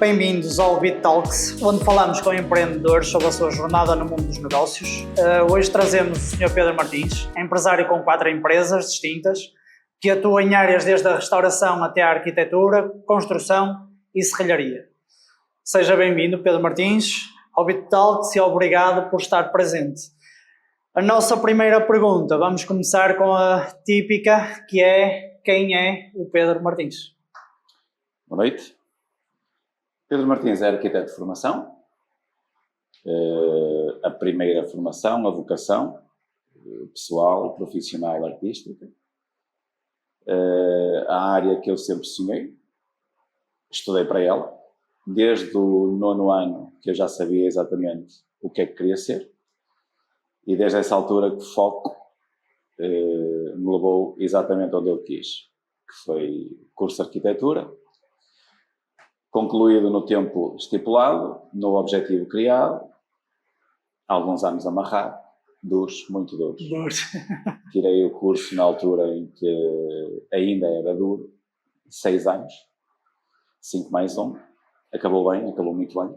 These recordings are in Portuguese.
Bem-vindos ao Bit Talks, onde falamos com empreendedores sobre a sua jornada no mundo dos negócios. Hoje trazemos o Sr. Pedro Martins, empresário com 4 empresas distintas, que atua em áreas desde a restauração até a arquitetura, construção e serralharia. Seja bem-vindo, Pedro Martins, ao Bit Talks e obrigado por estar presente. A nossa primeira pergunta, vamos começar com a típica, que é: quem é o Pedro Martins? Boa noite. Pedro Martins é arquiteto de formação. A primeira formação, a vocação pessoal, profissional, artística. A área que eu sempre sonhei. Estudei para ela. Desde o 9º ano que eu já sabia exatamente o que é que queria ser. E desde essa altura que o foco me levou exatamente onde eu quis. Que foi curso de arquitetura. Concluído no tempo estipulado, no objetivo criado, alguns anos amarrado, duros, muito duros. Tirei o curso na altura em que ainda era duro, 6 anos, 5 mais 1, acabou bem, acabou muito bem.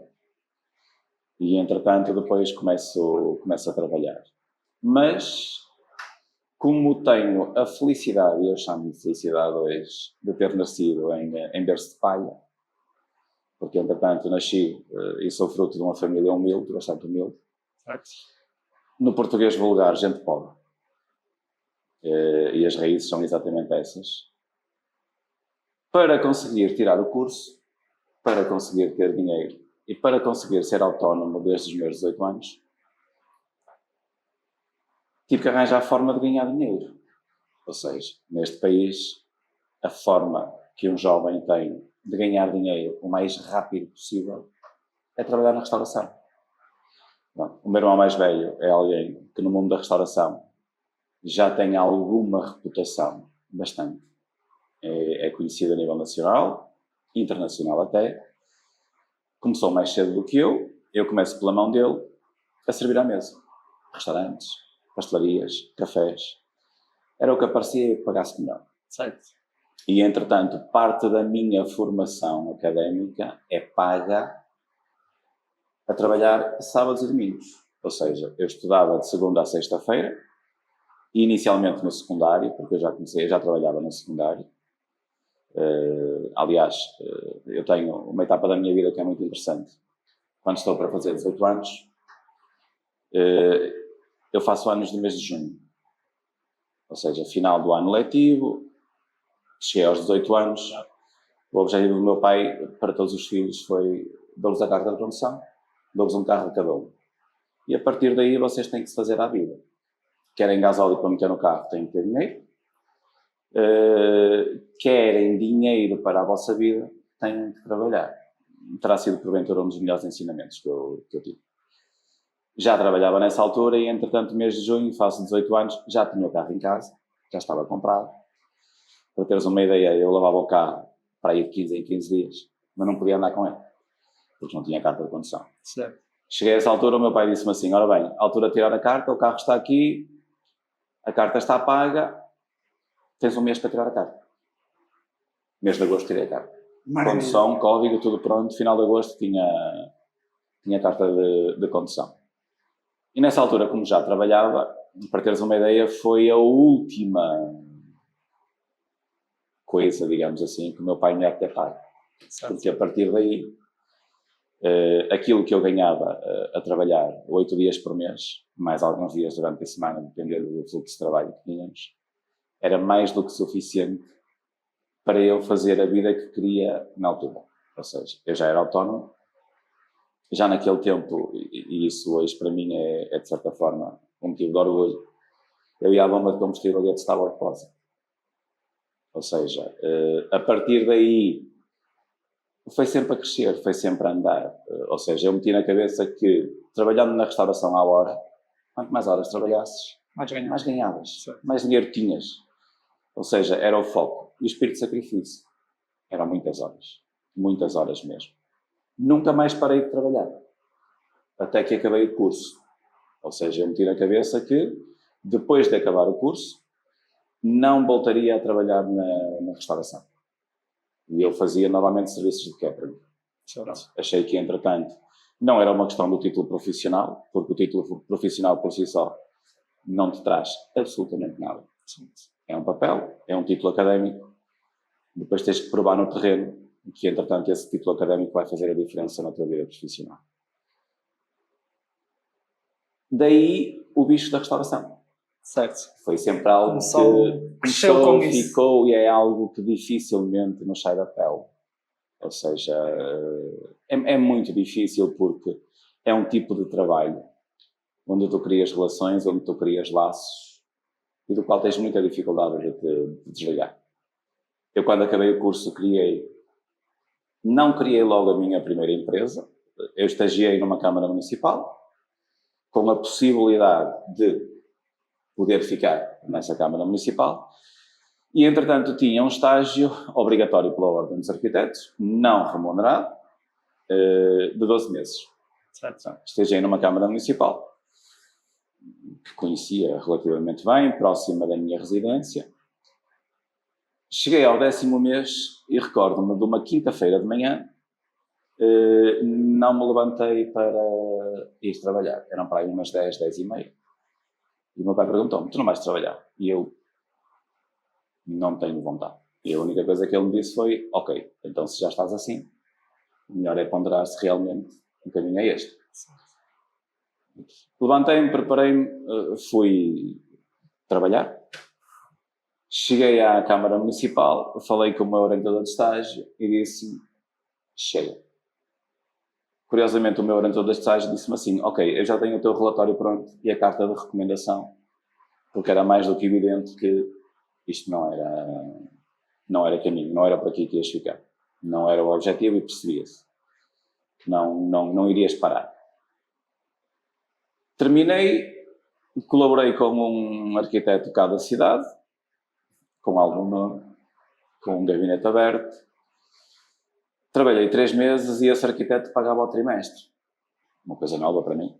E entretanto depois começo a trabalhar. Mas, como tenho a felicidade, e eu chamo de felicidade hoje, de ter nascido em berço de palha, porque entretanto nasci e sou fruto de uma família humilde, bastante humilde. No português vulgar, gente pobre. E as raízes são exatamente essas. Para conseguir tirar o curso, para conseguir ter dinheiro e para conseguir ser autónomo desde os meus 18 anos, tive que arranjar a forma de ganhar dinheiro. Ou seja, neste país, a forma que um jovem tem de ganhar dinheiro o mais rápido possível é trabalhar na restauração. Bom, o meu irmão mais velho é alguém que no mundo da restauração já tem alguma reputação, bastante. É conhecido a nível nacional, internacional até. Começou mais cedo do que eu começo pela mão dele a servir à mesa. Restaurantes, pastelarias, cafés. Era o que aparecia e pagasse melhor. Certo. E, entretanto, parte da minha formação académica é paga a trabalhar sábados e domingos. Ou seja, eu estudava de segunda a sexta-feira, inicialmente no secundário, porque eu já trabalhava no secundário. Aliás, eu tenho uma etapa da minha vida que é muito interessante. Quando estou para fazer 18 anos, eu faço anos no mês de junho. Ou seja, final do ano letivo. Cheguei aos 18 anos, o objetivo do meu pai para todos os filhos foi dou-lhes a carta de condução, dou-lhes um carro a cada um. E a partir daí vocês têm que se fazer à vida. Querem gasóleo para meter no carro, têm que ter dinheiro. Querem dinheiro para a vossa vida, têm que trabalhar. Terá sido porventura um dos melhores ensinamentos que eu tive. Já trabalhava nessa altura e entretanto, mês de junho, faço 18 anos, já tinha o carro em casa, já estava comprado. Para teres uma ideia, eu lavava o carro para ir de 15 em 15 dias, mas não podia andar com ele, porque não tinha carta de condução. Certo. Cheguei a essa altura, o meu pai disse-me assim: ora bem, a altura de tirar a carta, o carro está aqui, a carta está paga, tens um mês para tirar a carta. Mês de agosto tirei a carta. Maravilha. Condução, código, tudo pronto, final de agosto tinha carta de condução. E nessa altura, como já trabalhava, para teres uma ideia, foi a última coisa, digamos assim, que o meu pai me ia ter pago. Porque a partir daí, aquilo que eu ganhava a trabalhar 8 dias por mês, mais alguns dias durante a semana, dependendo do fluxo de trabalho que tínhamos, era mais do que suficiente para eu fazer a vida que queria na altura. Ou seja, eu já era autónomo, já naquele tempo, e isso hoje para mim é de certa forma um motivo de orgulho, eu ia à bomba de combustível e atestava o depósito. Ou seja, a partir daí foi sempre a crescer, foi sempre a andar. Ou seja, eu meti na cabeça que trabalhando na restauração à hora, quanto mais horas trabalhasses, mais ganhavas, mais dinheiro tinhas. Ou seja, era o foco. E o espírito de sacrifício. Eram muitas horas mesmo. Nunca mais parei de trabalhar, até que acabei o curso. Ou seja, eu meti na cabeça que, depois de acabar o curso, não voltaria a trabalhar na restauração. E eu fazia novamente serviços de catering. Pronto. Achei que, entretanto, não era uma questão do título profissional, porque o título profissional por si só não te traz absolutamente nada. É um papel, é um título académico, depois tens que provar no terreno que, entretanto, esse título académico vai fazer a diferença na tua vida profissional. Daí o bicho da restauração. Certo. Foi sempre algo que começou, ficou e é algo que dificilmente nos sai da pele. Ou seja, é muito difícil porque é um tipo de trabalho onde tu crias relações, onde tu crias laços e do qual tens muita dificuldade de te desligar. Eu, quando acabei o curso, não criei logo a minha primeira empresa. Eu estagiei numa Câmara Municipal com a possibilidade de poder ficar nessa Câmara Municipal e, entretanto, tinha um estágio obrigatório pela Ordem dos Arquitetos, não remunerado, de 12 meses. Certo. Estagiei numa Câmara Municipal que conhecia relativamente bem, próxima da minha residência. Cheguei ao 10º mês e recordo-me de uma quinta-feira de manhã, não me levantei para ir trabalhar. Eram para aí umas 10, 10:30. E o meu pai perguntou-me, tu não vais trabalhar? E eu não tenho vontade. E a única coisa que ele me disse foi, ok, então se já estás assim, o melhor é ponderar se realmente o caminho é este. Levantei-me, preparei-me, fui trabalhar. Cheguei à Câmara Municipal, falei com o meu orientador de estágio e disse-me, chega. Curiosamente, o meu orientador de estágio disse-me assim, ok, eu já tenho o teu relatório pronto e a carta de recomendação, porque era mais do que evidente que isto não era caminho, não era por aqui que ias ficar. Não era o objetivo e percebia-se. Não irias parar. Terminei, colaborei com um arquiteto cá da cidade, com algum nome, com um gabinete aberto. Trabalhei 3 meses e esse arquiteto pagava ao trimestre. Uma coisa nova para mim.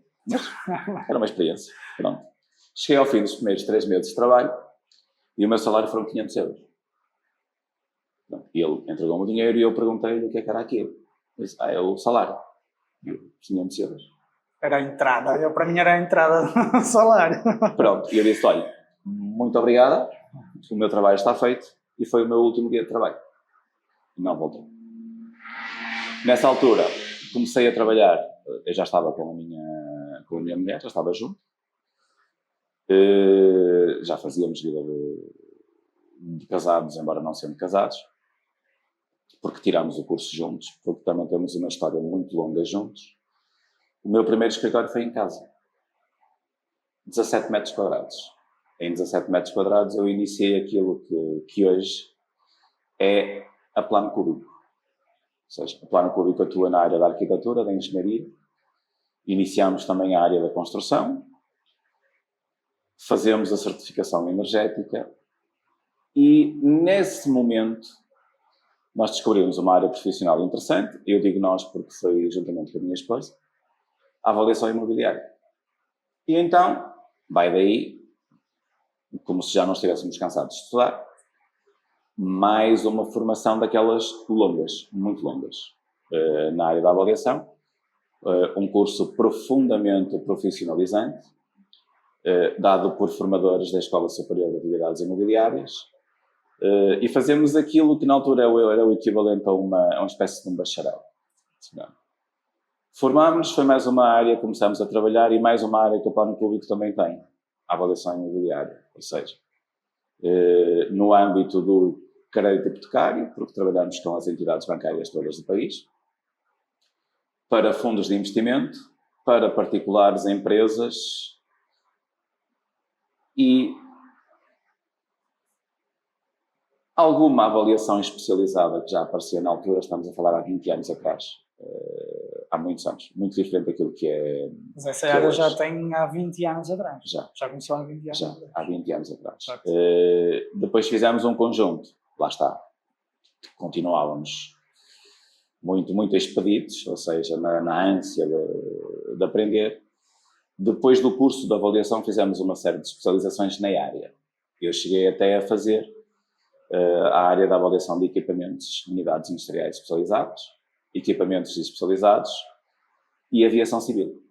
Era uma experiência. Pronto. Cheguei ao fim dos primeiros 3 meses de trabalho e o meu salário foram 500 euros. Pronto. E ele entregou-me o dinheiro e eu perguntei-lhe o que é que era aquilo. Ele disse, é o salário. E eu, 500 euros. Era a entrada. Para mim era a entrada do salário. Pronto. E eu disse, olha, muito obrigada, o meu trabalho está feito e foi o meu último dia de trabalho. Não voltei. Nessa altura, comecei a trabalhar, eu já estava com a minha mulher, já estava junto, já fazíamos vida de casados, embora não sendo casados, porque tirámos o curso juntos, porque também temos uma história muito longa juntos. O meu primeiro escritório foi em casa, 17 metros quadrados. Em 17 metros quadrados eu iniciei aquilo que hoje é a Plano Cúbico. Ou seja, a Plano Cúbico atua na área da arquitetura, da engenharia. Iniciamos também a área da construção. Fazemos a certificação energética. E, nesse momento, nós descobrimos uma área profissional interessante. Eu digo nós porque foi juntamente com a minha esposa. A avaliação imobiliária. E então, vai daí, como se já não estivéssemos cansados de estudar, mais uma formação daquelas longas, muito longas, na área da avaliação, um curso profundamente profissionalizante, dado por formadores da Escola Superior de Atividades Imobiliárias, e fazemos aquilo que na altura era o equivalente a uma espécie de um bacharel. Formámos-nos, foi mais uma área que começámos a trabalhar e mais uma área que o Plano Público também tem, a avaliação imobiliária, ou seja, no âmbito do crédito hipotecário, porque trabalhamos com as entidades bancárias todas do país, para fundos de investimento, para particulares, empresas e alguma avaliação especializada que já aparecia na altura, estamos a falar há 20 anos atrás, há muitos anos, muito diferente daquilo que é... Mas essa área já tem há 20 anos atrás. Já começou há 20 anos atrás. Há 20 anos atrás. Depois fizemos um conjunto, lá está, continuávamos muito expedidos, ou seja, na ânsia de aprender. Depois do curso de avaliação fizemos uma série de especializações na área. Eu cheguei até a fazer a área da avaliação de equipamentos, unidades industriais especializadas, equipamentos especializados e aviação civil.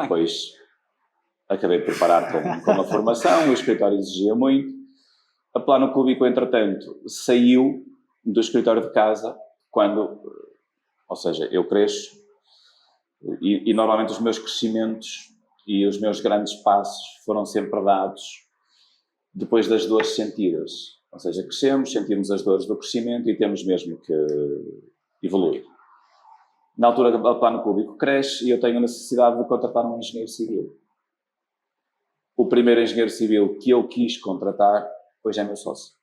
Depois acabei por parar com a formação, o escritório exigia muito. A Plano Cúbico, entretanto, saiu do escritório de casa quando, ou seja, eu cresço e normalmente os meus crescimentos e os meus grandes passos foram sempre dados depois das dores sentidas. Ou seja, crescemos, sentimos as dores do crescimento e temos mesmo que evoluir. Na altura, a Plano Cúbico cresce e eu tenho a necessidade de contratar um engenheiro civil. O primeiro engenheiro civil que eu quis contratar, hoje é meu sócio.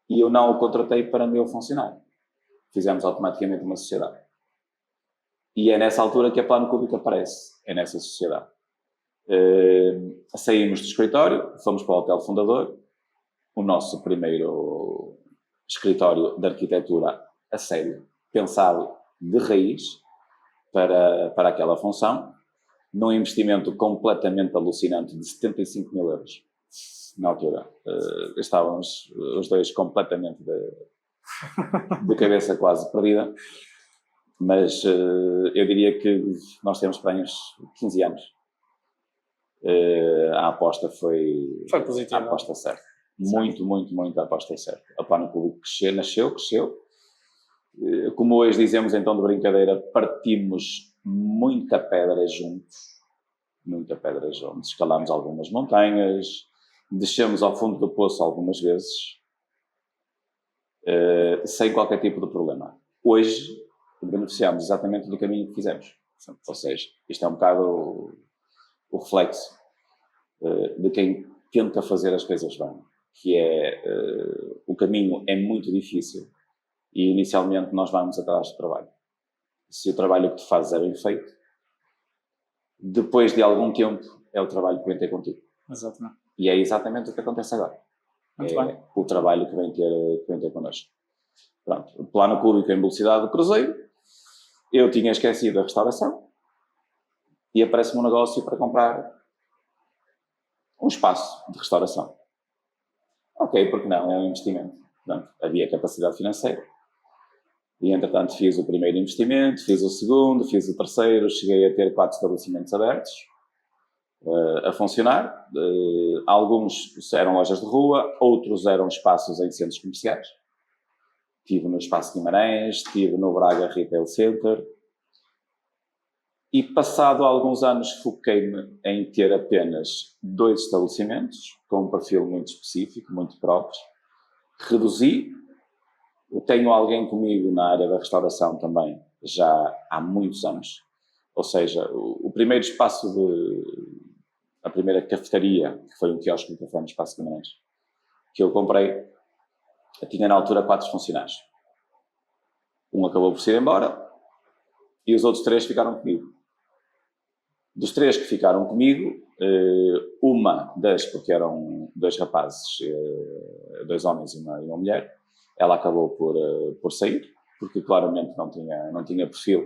E eu não o contratei para meu funcionário. Fizemos automaticamente uma sociedade. E é nessa altura que a Plano Cúbico aparece, é nessa sociedade. Saímos do escritório, fomos para o Hotel Fundador, o nosso primeiro escritório de arquitetura a sério, pensado de raiz para aquela função, num investimento completamente alucinante de 75 mil euros. Na altura, estávamos os dois completamente de cabeça quase perdida, mas eu diria que nós temos para aí uns 15 anos. A aposta foi positiva. A aposta certa. Muito a aposta certa. A Plano Cúbico cresceu. Como hoje dizemos então de brincadeira, partimos muita pedra juntos, escalámos algumas montanhas, descemos ao fundo do poço algumas vezes, sem qualquer tipo de problema. Hoje beneficiamos exatamente do caminho que fizemos. Ou seja, isto é um bocado o reflexo de quem tenta fazer as coisas bem, que é o caminho é muito difícil e inicialmente nós vamos atrás do trabalho. Se o trabalho que tu fazes é bem feito, depois de algum tempo é o trabalho que vem ter contigo. Exatamente. E é exatamente o que acontece agora. Muito bem. O trabalho que vem ter connosco. Pronto, o Plano Cúbico em velocidade do cruzeiro, eu tinha esquecido a restauração e aparece-me um negócio para comprar um espaço de restauração. Ok, porque não? É um investimento. Portanto, havia capacidade financeira. E, entretanto, fiz o primeiro investimento, fiz o segundo, fiz o terceiro, cheguei a ter 4 estabelecimentos abertos a funcionar. Alguns eram lojas de rua, outros eram espaços em centros comerciais. Estive no Espaço Guimarães, estive no Braga Retail Center. E, passado alguns anos, foquei-me em ter apenas 2 estabelecimentos, com um perfil muito específico, muito próprio. Reduzi. Eu tenho alguém comigo na área da restauração também, já há muitos anos. Ou seja, o primeiro espaço a primeira cafetaria, que foi um quiosque de café no Espaço Guimarães, que eu comprei, eu tinha na altura 4 funcionários. Um acabou por ir embora e os outros 3 ficaram comigo. Dos 3 que ficaram comigo, porque eram 2 rapazes, 2 homens e uma mulher, ela acabou por sair, porque claramente não tinha perfil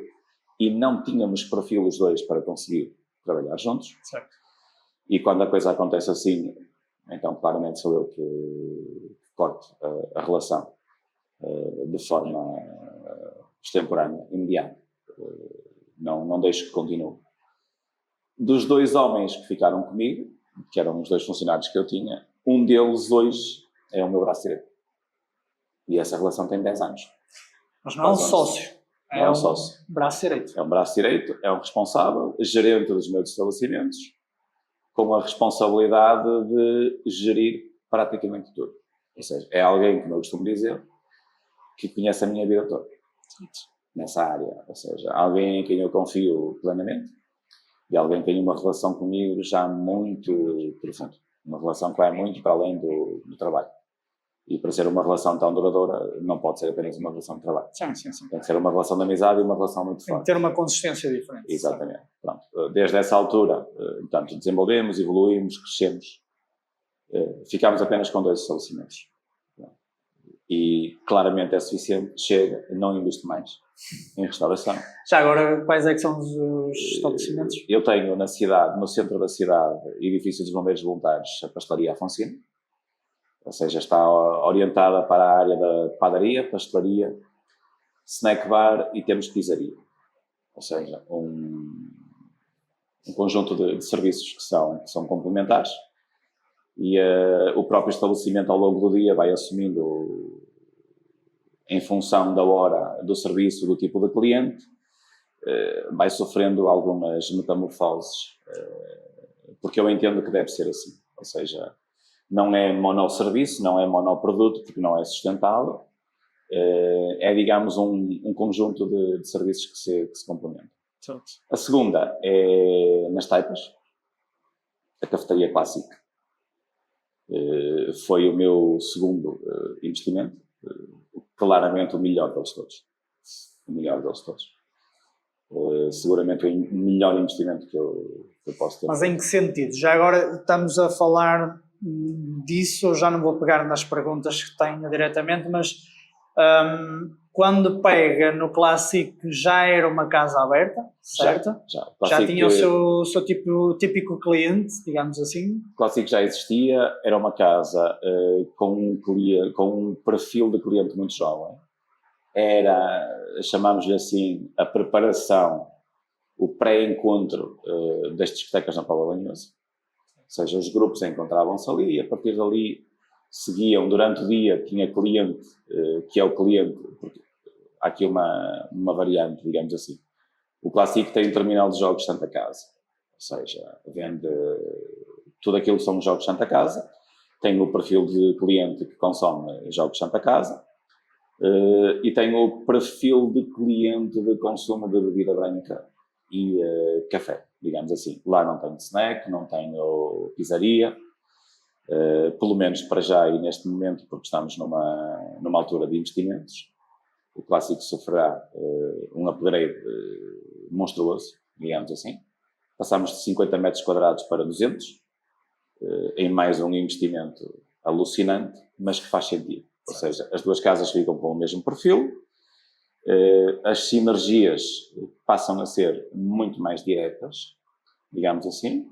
e não tínhamos perfil os dois para conseguir trabalhar juntos. Certo. E quando a coisa acontece assim, então claramente sou eu que corto a relação de forma extemporânea, imediata. Não deixo que continue. Dos 2 homens que ficaram comigo, que eram os 2 funcionários que eu tinha, um deles hoje é o meu braço direito. E essa relação tem 10 anos. Mas não é um sócio. É um sócio. Braço direito. É um braço direito, é um responsável, gerente dos meus estabelecimentos, com a responsabilidade de gerir praticamente tudo. Ou seja, é alguém, como eu costumo dizer, que conhece a minha vida toda. Nessa área. Ou seja, alguém em quem eu confio plenamente e alguém que tem uma relação comigo já muito profunda. Uma relação que vai muito para além do trabalho. E para ser uma relação tão duradoura, não pode ser apenas uma relação de trabalho. Sim. Tem que ser uma relação de amizade e uma relação muito forte. Tem que ter uma consistência diferente. Exatamente. Pronto. Desde essa altura, portanto, desenvolvemos, evoluímos, crescemos. Ficámos apenas com 2 estabelecimentos. E claramente é suficiente, chega, não invisto mais em restauração. Já agora, quais é que são os estabelecimentos? Eu tenho na cidade, no centro da cidade, edifício dos Bombeiros Voluntários, a Pastelaria Afonso. Ou seja, está orientada para a área da padaria, pastelaria, snack bar e temos pizzaria. Ou seja, um conjunto de serviços que são complementares e o próprio estabelecimento ao longo do dia vai assumindo, em função da hora do serviço, do tipo de cliente, vai sofrendo algumas metamorfoses, porque eu entendo que deve ser assim. Ou seja, não é monosserviço, não é monoproduto, porque não é sustentável. É, digamos, um conjunto de serviços que se complementam. A segunda é nas taipas, a cafetaria clássica. Foi o meu segundo investimento, claramente o melhor deles todos. O melhor deles todos. Seguramente o melhor investimento que eu posso ter. Mas em que sentido? Já agora estamos a falar disso, eu já não vou pegar nas perguntas que tenho diretamente, mas quando pega no Classic já era uma casa aberta, certo? Já tinha o seu típico cliente, digamos assim? O Classic já existia, era uma casa com um perfil de cliente muito jovem. Chamamos-lhe assim, a preparação, o pré-encontro das discotecas na Póvoa de Lanhoso. Ou seja, os grupos encontravam-se ali e a partir dali seguiam durante o dia. Tinha cliente, que é o cliente, porque há aqui uma variante, digamos assim. O Classic tem um terminal de jogos Santa Casa, ou seja, vende tudo aquilo que são jogos Santa Casa, tem o perfil de cliente que consome jogos Santa Casa e tem o perfil de cliente de consumo de bebida branca e café, digamos assim. Lá não tenho snack, não tenho pizzaria, pelo menos para já e neste momento, porque estamos numa altura de investimentos. O Classic sofrerá um upgrade monstruoso, digamos assim. Passamos de 50 metros quadrados para 200, em mais um investimento alucinante, mas que faz sentido. Ou seja, as duas casas ficam com o mesmo perfil, as sinergias passam a ser muito mais diretas, digamos assim.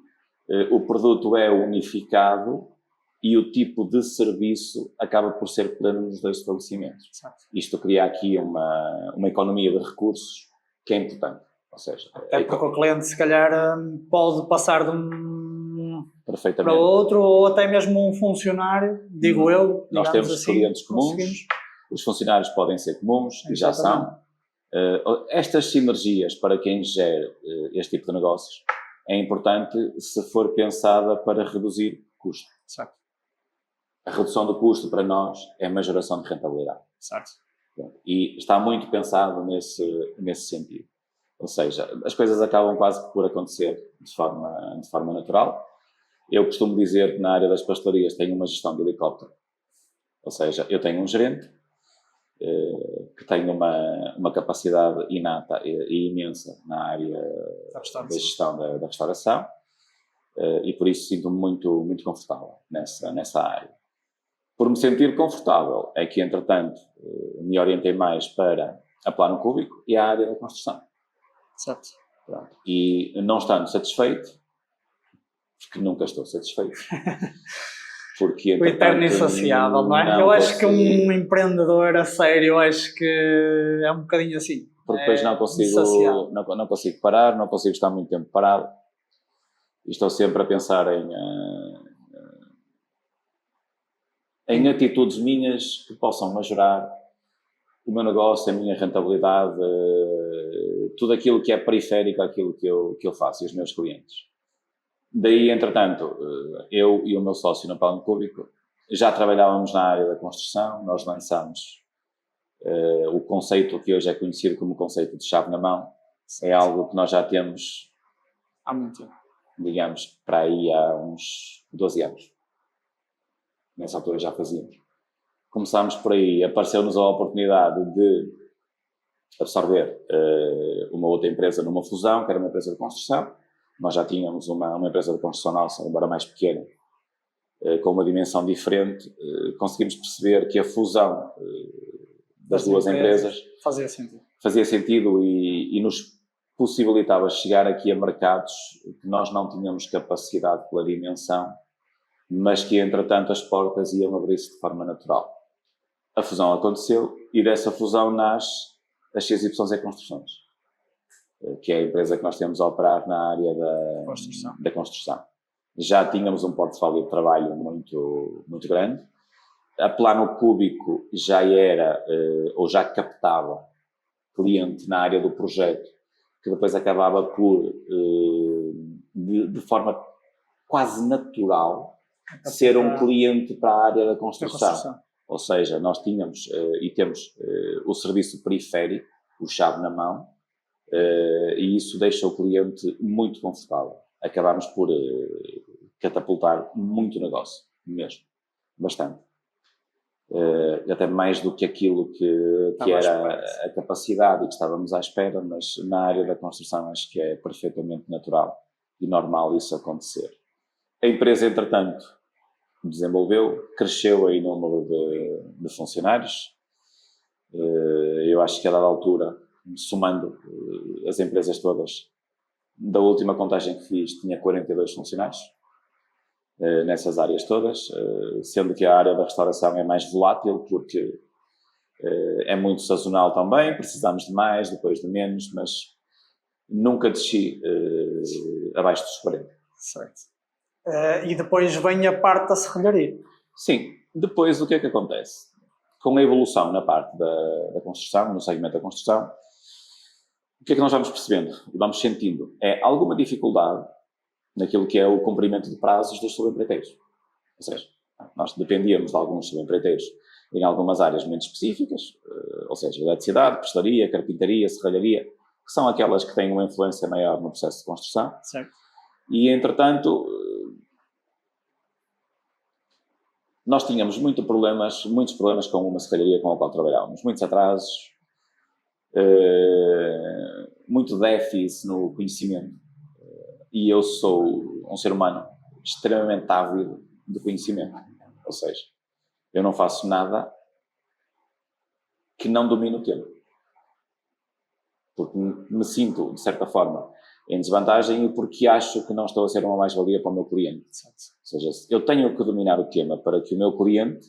O produto é unificado e o tipo de serviço acaba por ser pleno nos dois estabelecimentos. Exato. Isto cria aqui uma economia de recursos que é importante. Ou seja, até porque o cliente se calhar pode passar de para outro, ou até mesmo um funcionário, digo eu. Nós temos assim, clientes comuns, os funcionários podem ser comuns, e já são. Estas sinergias, para quem gera este tipo de negócios, é importante se for pensada para reduzir custo. Certo. A redução do custo para nós é uma geração de rentabilidade. Certo. E está muito pensado nesse sentido. Ou seja, as coisas acabam quase por acontecer de forma natural. Eu costumo dizer que na área das pastelarias tenho uma gestão de helicóptero. Ou seja, eu tenho um gerente que tem uma capacidade inata e imensa na área da gestão da restauração e por isso sinto-me muito, muito confortável nessa área. Por me sentir confortável é que, entretanto, me orientei mais para a plano cúbico e a área da construção. Certo. Pronto. E não estando satisfeito, porque nunca estou satisfeito. Porque, o eterno insaciável, não é? Eu acho que um empreendedor a sério, eu acho que é um bocadinho assim. Porque depois não consigo parar, não consigo estar muito tempo parado. E estou sempre a pensar em atitudes minhas que possam majorar o meu negócio, a minha rentabilidade, tudo aquilo que é periférico àquilo que eu faço e os meus clientes. Daí, entretanto, eu e o meu sócio na Plano Cúbico já trabalhávamos na área da construção. Nós lançámos o conceito que hoje é conhecido como conceito de chave na mão. É algo que nós já temos há muito tempo, digamos, para aí há uns 12 anos. Nessa altura já fazíamos. Começámos por aí, apareceu-nos a oportunidade de absorver uma outra empresa numa fusão, que era uma empresa de construção. Nós já tínhamos uma empresa de construção nossa, embora mais pequena, com uma dimensão diferente. Conseguimos perceber que a fusão das duas empresas fazia sentido e nos possibilitava chegar aqui a mercados que nós não tínhamos capacidade pela dimensão, mas que, entretanto, as portas iam abrir-se de forma natural. A fusão aconteceu e dessa fusão nasce a XYZ Construções, que é a empresa que nós temos a operar na área da construção. Já tínhamos um portfólio de trabalho muito, muito grande. A Plano Cúbico já era, ou já captava cliente na área do projeto, que depois acabava por, de forma quase natural, ser um cliente para a área da construção. Ou seja, nós tínhamos e temos o serviço periférico, o chave na mão, e isso deixa o cliente muito confortável. Acabámos por catapultar muito negócio, mesmo, bastante. Até mais do que aquilo que era a capacidade e que estávamos à espera, mas na área da construção acho que é perfeitamente natural e normal isso acontecer. A empresa, entretanto, desenvolveu, cresceu em número de funcionários. Eu acho que a dada altura, somando as empresas todas, da última contagem que fiz, tinha 42 funcionários. Nessas áreas todas, sendo que a área da restauração é mais volátil, porque é muito sazonal também, precisamos de mais, depois de menos, mas nunca desci abaixo dos 40. Certo. E depois vem a parte da serralharia. Sim, depois o que é que acontece? Com a evolução na parte da construção, no segmento da construção, o que é que nós vamos percebendo e vamos sentindo? É alguma dificuldade naquilo que é o cumprimento de prazos dos subempreiteiros. Ou seja, nós dependíamos de alguns subempreiteiros em algumas áreas muito específicas, ou seja, eletricidade, prestaria, carpintaria, serralharia, que são aquelas que têm uma influência maior no processo de construção. Certo. E, entretanto, nós tínhamos muitos problemas com uma serralharia com a qual trabalhávamos. Muitos atrasos, muito déficit no conhecimento. E eu sou um ser humano extremamente ávido de conhecimento. Ou seja, eu não faço nada que não domine o tema. Porque me sinto, de certa forma, em desvantagem e porque acho que não estou a ser uma mais-valia para o meu cliente. Ou seja, eu tenho que dominar o tema para que o meu cliente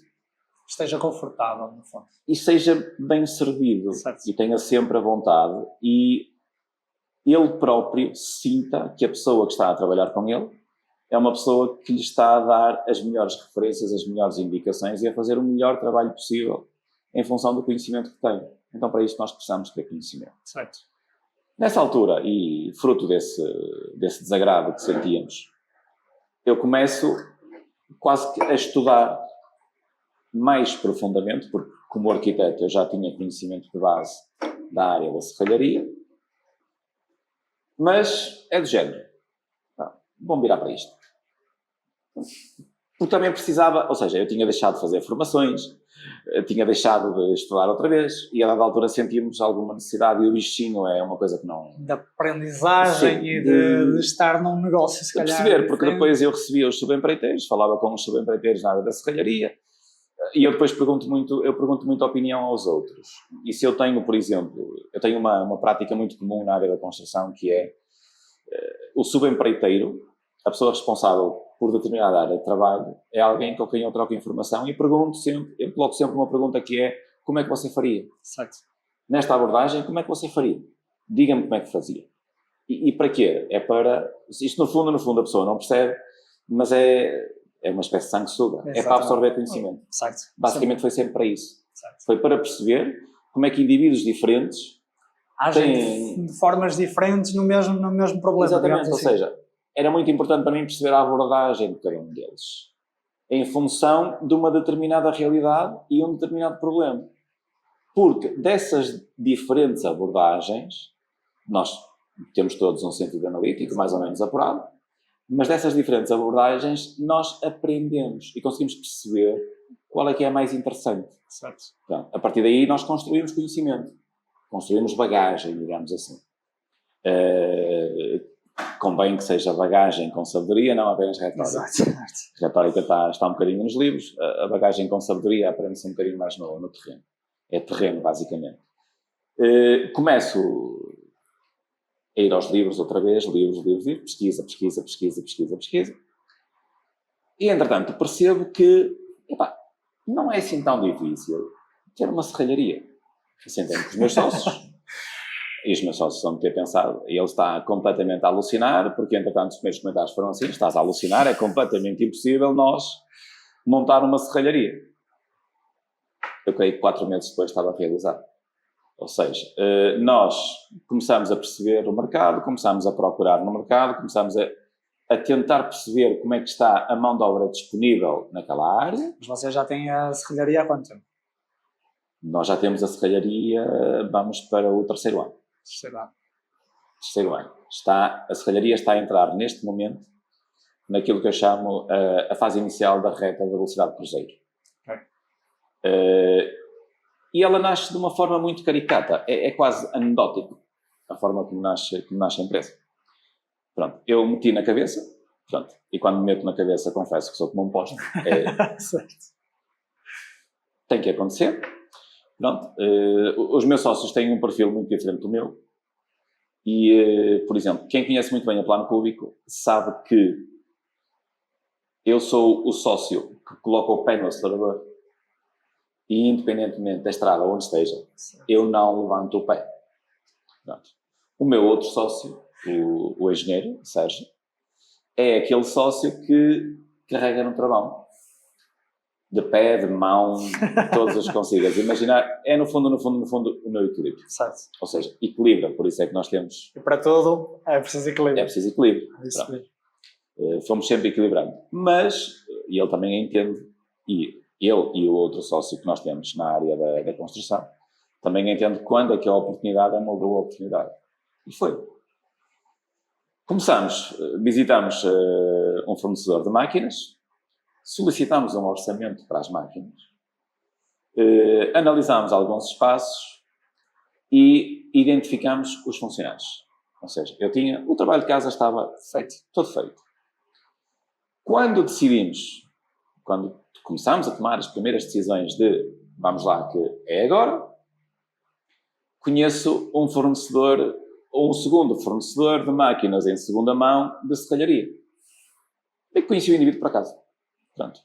esteja confortável, no fundo. E seja bem servido. Certo. E tenha sempre a vontade e ele próprio sinta que a pessoa que está a trabalhar com ele é uma pessoa que lhe está a dar as melhores referências, as melhores indicações e a fazer o melhor trabalho possível em função do conhecimento que tem. Então, para isso, nós precisamos ter conhecimento. Certo. Nessa altura, e fruto desse desagrado que sentíamos, eu começo quase que a estudar mais profundamente, porque como arquiteto eu já tinha conhecimento de base da área da serralharia, mas é do género. Vamos virar para isto. Porque também precisava, ou seja, eu tinha deixado de fazer formações, tinha deixado de estudar outra vez e a dada altura sentíamos alguma necessidade e o bichinho é uma coisa que não... De aprendizagem. Sim, e de estar num negócio, se calhar. De perceber, porque depois eu recebia os subempreiteiros, falava com os subempreiteiros na área da serralharia e eu depois pergunto muito a opinião aos outros. E se eu tenho, por exemplo, eu tenho uma prática muito comum na área da construção que é o subempreiteiro, a pessoa responsável por determinada área de trabalho, é alguém com quem eu troco informação e eu coloco sempre uma pergunta que é: como é que você faria? Certo. Nesta abordagem, como é que você faria? Diga-me como é que fazia. E para quê? É para... Isto no fundo a pessoa não percebe, mas é uma espécie de sanguessuga. É para absorver conhecimento. Certo. Basicamente foi sempre para isso. Certo. Foi para perceber como é que indivíduos diferentes agem de formas diferentes no mesmo problema. Exatamente, assim. Ou seja, era muito importante para mim perceber a abordagem de cada um deles, em função de uma determinada realidade e um determinado problema. Porque dessas diferentes abordagens, nós temos todos um sentido analítico mais ou menos apurado, mas dessas diferentes abordagens nós aprendemos e conseguimos perceber qual é que é a mais interessante. Certo. Então, a partir daí nós construímos conhecimento, construímos bagagem, digamos assim. Convém que seja bagagem com sabedoria, não apenas retórica. Exato. A retórica está um bocadinho nos livros, a bagagem com sabedoria aprende-se um bocadinho mais no terreno. É terreno, basicamente. Começo a ir aos livros outra vez, livros, pesquisa. E, entretanto, percebo que não é assim tão difícil ter uma serralharia. Sentei-me com os meus sócios E os meus sócios vão ter pensado, e ele está completamente a alucinar, porque entretanto os primeiros comentários foram assim, estás a alucinar, é completamente impossível nós montar uma serralharia. Eu creio que 4 meses depois estava realizado. Ou seja, nós começámos a perceber o mercado, começámos a procurar no mercado, começámos a tentar perceber como é que está a mão de obra disponível naquela área. Mas vocês já têm a serralharia há quanto tempo? Nós já temos a serralharia, vamos para o 3º ano. Terceiro ano. A serralharia está a entrar neste momento naquilo que eu chamo a fase inicial da reta da velocidade de cruzeiro. Okay. E ela nasce de uma forma muito caricata, é quase anedótico a forma como nasce a empresa. Pronto, eu meti na cabeça, pronto, e quando me meto na cabeça confesso que sou como um poste. Tem que acontecer. Pronto, os meus sócios têm um perfil muito diferente do meu e, por exemplo, quem conhece muito bem a Plano Cúbico sabe que eu sou o sócio que coloca o pé no acelerador e, independentemente da estrada onde esteja, eu não levanto o pé. Pronto. O meu outro sócio, o engenheiro, Sérgio, é aquele sócio que carrega no travão. De pé, de mão, todas as que consigas imaginar, é no fundo o meu equilíbrio. Certo. Ou seja, equilibra, por isso é que nós temos... E para tudo é preciso equilíbrio. É preciso equilíbrio. Fomos sempre equilibrando. Mas, e ele também entende, e ele e o outro sócio que nós temos na área da construção, também entende quando é que a oportunidade é uma boa oportunidade. E foi. Começamos, visitamos um fornecedor de máquinas, solicitámos um orçamento para as máquinas, analisámos alguns espaços e identificámos os funcionários. Ou seja, o trabalho de casa estava feito, todo feito. Quando começámos a tomar as primeiras decisões de, vamos lá, que é agora, conheço um fornecedor, ou um segundo fornecedor de máquinas em segunda mão de serralharia. E conheci o indivíduo por acaso. Pronto.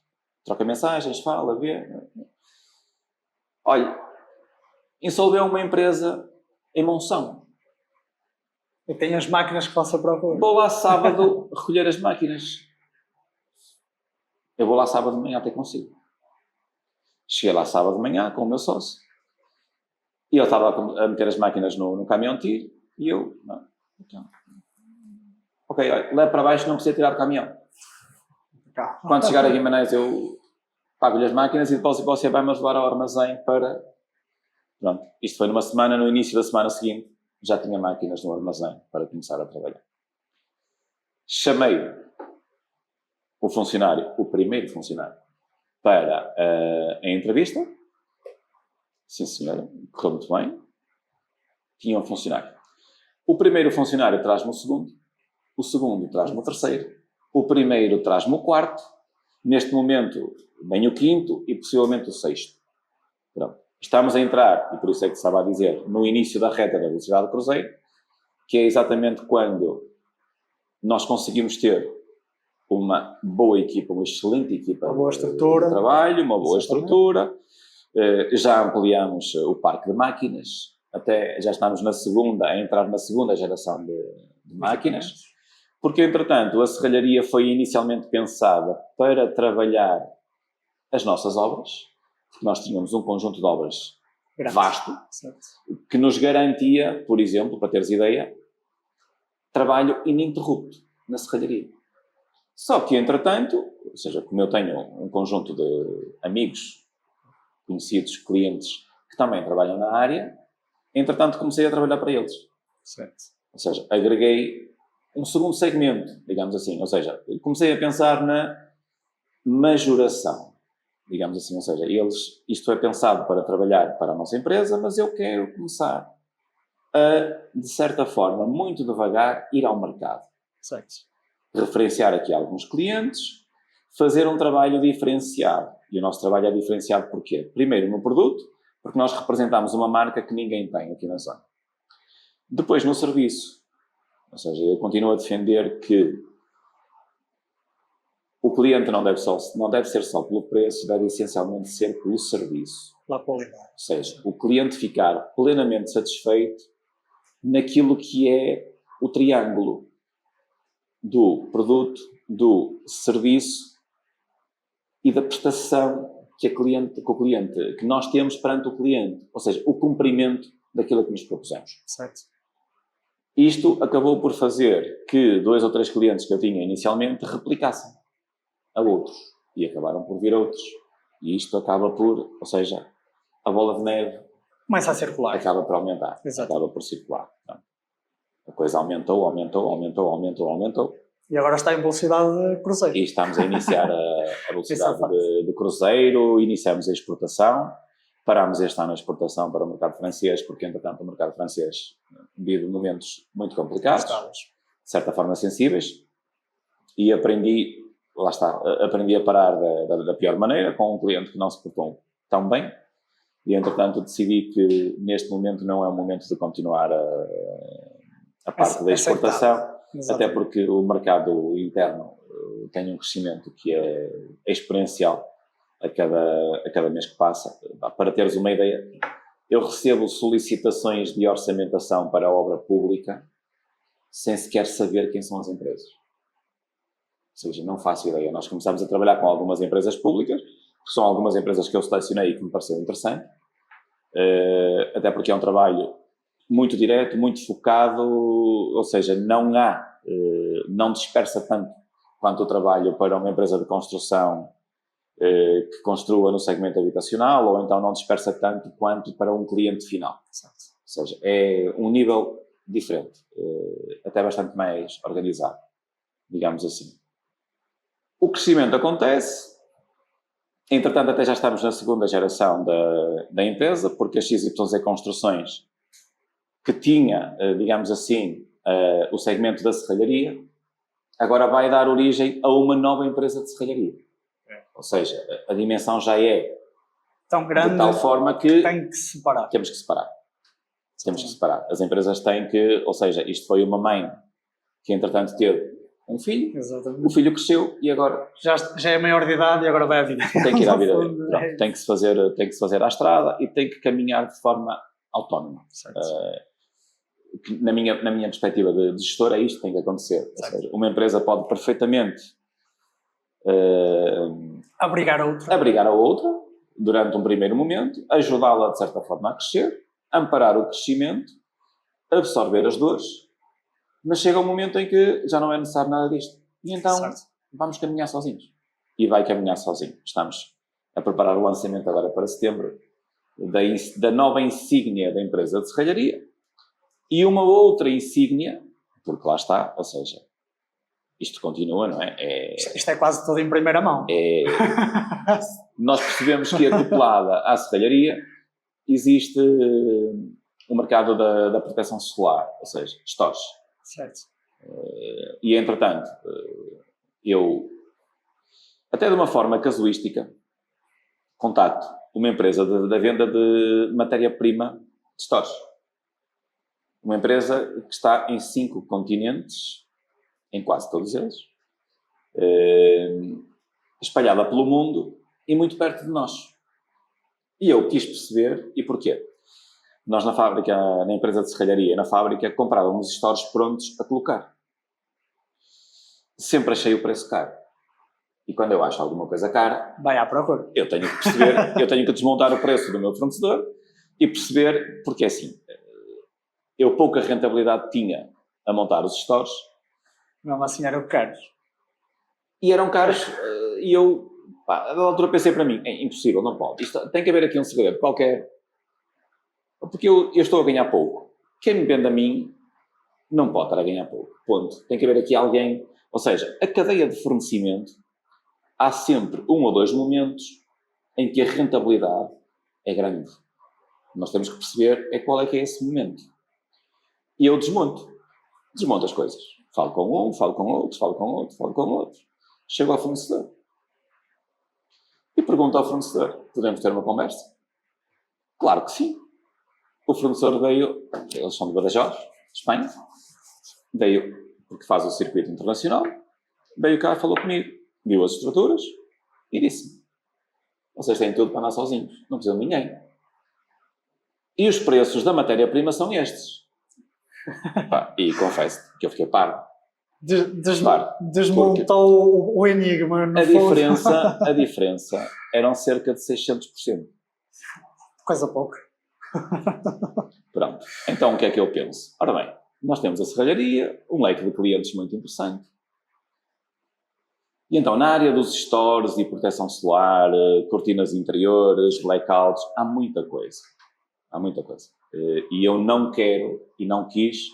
Troca mensagens, fala, vê. Olha, insolveu uma empresa em Monção. E tem as máquinas que você procura. Vou lá sábado recolher as máquinas. Eu vou lá sábado de manhã até consigo. Cheguei lá sábado de manhã com o meu sócio. E ele estava a meter as máquinas no caminhão de tiro. E eu... Não, então, ok, olha, leve para baixo, não precisa tirar do caminhão. Quando chegar a Guimarães eu pago-lhe as máquinas e depois você vai-me levar ao armazém para... Pronto, isto foi numa semana, no início da semana seguinte já tinha máquinas no armazém para começar a trabalhar. Chamei o primeiro funcionário, para a entrevista. Sim senhora, correu muito bem. Tinha um funcionário. O primeiro funcionário traz-me o segundo traz-me o terceiro, o primeiro traz-me o quarto, neste momento vem o quinto e possivelmente o sexto. Pronto. Estamos a entrar, e por isso é que estava a dizer, no início da reta da velocidade de cruzeiro, que é exatamente quando nós conseguimos ter uma boa equipa, uma excelente equipa, uma boa estrutura de trabalho, uma boa estrutura. Já ampliamos o parque de máquinas, até já estamos a entrar na segunda geração de máquinas. Porque, entretanto, a serralharia foi inicialmente pensada para trabalhar as nossas obras, porque nós tínhamos um conjunto de obras vasto, que nos garantia, por exemplo, para teres ideia, trabalho ininterrupto na serralharia. Só que, entretanto, ou seja, como eu tenho um conjunto de amigos, conhecidos, clientes, que também trabalham na área, entretanto comecei a trabalhar para eles. Certo. Ou seja, agreguei um segundo segmento, digamos assim. Ou seja, comecei a pensar na majoração, digamos assim. Ou seja, isto é pensado para trabalhar para a nossa empresa, mas eu quero começar a, de certa forma, muito devagar, ir ao mercado. Certo. Referenciar aqui alguns clientes, fazer um trabalho diferenciado. E o nosso trabalho é diferenciado porquê? Primeiro, no produto, porque nós representamos uma marca que ninguém tem aqui na zona. Depois, no serviço. Ou seja, eu continuo a defender que o cliente não deve ser só pelo preço, deve essencialmente ser pelo serviço. Pela qualidade. Ou seja, o cliente ficar plenamente satisfeito naquilo que é o triângulo do produto, do serviço e da prestação que que nós temos perante o cliente. Ou seja, o cumprimento daquilo que nos propusemos. Certo. Isto acabou por fazer que 2 ou 3 clientes que eu tinha inicialmente replicassem a outros. E acabaram por vir outros. E isto acaba por, ou seja, a bola de neve Começa a circular. acaba por aumentar. Exato. Acaba por circular. Então, a coisa aumentou. E agora está em velocidade de cruzeiro. E estamos a iniciar a velocidade de cruzeiro, iniciamos a exportação, parámos este ano a exportação para o mercado francês, porque, entretanto, o mercado francês vive momentos muito complicados, de certa forma sensíveis, e aprendi a parar da pior maneira, com um cliente que não se portou tão bem, e, entretanto, decidi que neste momento não é o momento de continuar a parte da exportação, até porque o mercado interno tem um crescimento que é exponencial a cada mês que passa. Para teres uma ideia, eu recebo solicitações de orçamentação para a obra pública sem sequer saber quem são as empresas. Ou seja, não faço ideia. Nós começamos a trabalhar com algumas empresas públicas, que são algumas empresas que eu selecionei e que me pareceu interessante, até porque é um trabalho muito direto, muito focado, ou seja, não dispersa tanto quanto o trabalho para uma empresa de construção que construa no segmento habitacional, ou então não dispersa tanto quanto para um cliente final. Ou seja, é um nível diferente, até bastante mais organizado, digamos assim. O crescimento acontece, entretanto até já estamos na segunda geração da empresa, porque a XYZ Construções, que tinha, digamos assim, o segmento da serralharia, agora vai dar origem a uma nova empresa de serralharia. Ou seja, a dimensão já é tão grande de tal forma que tem que separar. Temos que separar. As empresas têm que, ou seja, isto foi uma mãe que entretanto teve um filho, exatamente. O filho cresceu e agora já é maior de idade e agora vai à vida. Tem que ir à vida dele. Pronto, tem que se fazer à estrada e tem que caminhar de forma autónoma. Na minha perspectiva de gestor, é isto que tem que acontecer. Ou seja, uma empresa pode perfeitamente abrigar a outra durante um primeiro momento, ajudá-la de certa forma a crescer, amparar o crescimento, absorver as dores, mas chega um momento em que já não é necessário nada disto. E então vamos caminhar sozinhos. E vai caminhar sozinho. Estamos a preparar o lançamento agora para setembro da nova insígnia da empresa de serralharia e uma outra insígnia, porque lá está, ou seja, isto continua, não é? Isto é quase tudo em primeira mão. Nós percebemos que acoplada à serralharia existe o mercado da proteção solar, ou seja, stores. Certo. E, entretanto, eu, até de uma forma casuística, contacto uma empresa da venda de matéria-prima de stores. Uma empresa que está em 5 continentes, em quase todos eles, espalhada pelo mundo e muito perto de nós. E eu quis perceber, e porquê? Nós na fábrica, na empresa de serralharia, na fábrica, comprávamos stores prontos a colocar. Sempre achei o preço caro. E quando eu acho alguma coisa cara, vai à procura. Eu tenho que perceber, eu tenho que desmontar o preço do meu fornecedor e perceber, porque assim, eu pouca rentabilidade tinha a montar os stores. Não, assim eram caros. E eram caros, e eu, a altura pensei para mim, é impossível, não pode. Tem que haver aqui um segredo qualquer. Porque eu estou a ganhar pouco. Quem me vende a mim não pode estar a ganhar pouco. Ponto. Tem que haver aqui alguém. Ou seja, a cadeia de fornecimento, há sempre 1 ou 2 momentos em que a rentabilidade é grande. Nós temos que perceber qual é que é esse momento. E eu desmonto as coisas. Falo com um, falo com outro, falo com outro, falo com outro. Chego ao fornecedor. E pergunto ao fornecedor, podemos ter uma conversa? Claro que sim. O fornecedor veio, eles são de Badajoz, Espanha, veio porque faz o circuito internacional, veio cá, falou comigo, viu as estruturas e disse-me: vocês têm tudo para andar sozinhos, não precisam de ninguém. E os preços da matéria-prima são estes. Pá, e confesso que eu fiquei parvo. Desmontou o enigma. A diferença eram cerca de 600%. Coisa pouca. Pronto. Então o que é que eu penso? Ora bem, nós temos a serralharia, um leque de clientes muito interessante. E então, na área dos stores e proteção solar, cortinas interiores, blackouts, há muita coisa. Há muita coisa. E eu não quero e não quis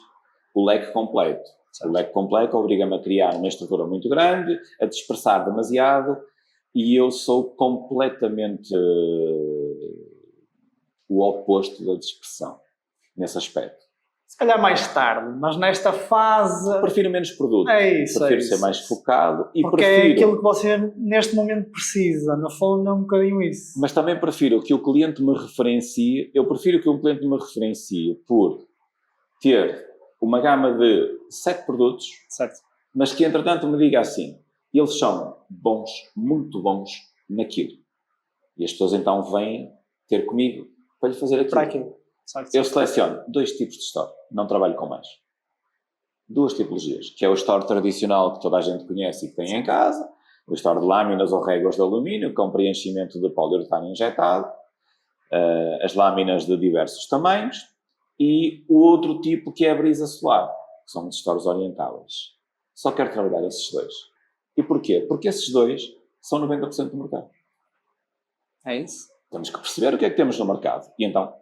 o leque completo. O leque completo obriga-me a criar uma estrutura muito grande, a dispersar demasiado, e eu sou completamente o oposto da dispersão, nesse aspecto. Se calhar mais tarde, mas nesta fase... Prefiro menos produto. Prefiro ser mais focado. E porque prefiro... é aquilo que você neste momento precisa. No fundo é um bocadinho isso. Mas também prefiro que o cliente me referencie. Eu prefiro que o cliente me referencie por ter uma gama de 7 produtos, certo, mas que entretanto me diga assim, eles são bons, muito bons naquilo. E as pessoas então vêm ter comigo para lhe fazer aquilo. Para aquilo. Certo. Eu seleciono 2 tipos de store, não trabalho com mais. 2 tipologias, que é o store tradicional que toda a gente conhece e que tem em casa, o store de lâminas ou réguas de alumínio com preenchimento de poliuretano injetado, as lâminas de diversos tamanhos, e o outro tipo que é a brisa solar, que são os stores orientáveis. Só quero trabalhar esses 2. E porquê? Porque esses 2 são 90% do mercado. É isso. Temos que perceber o que é que temos no mercado. E então,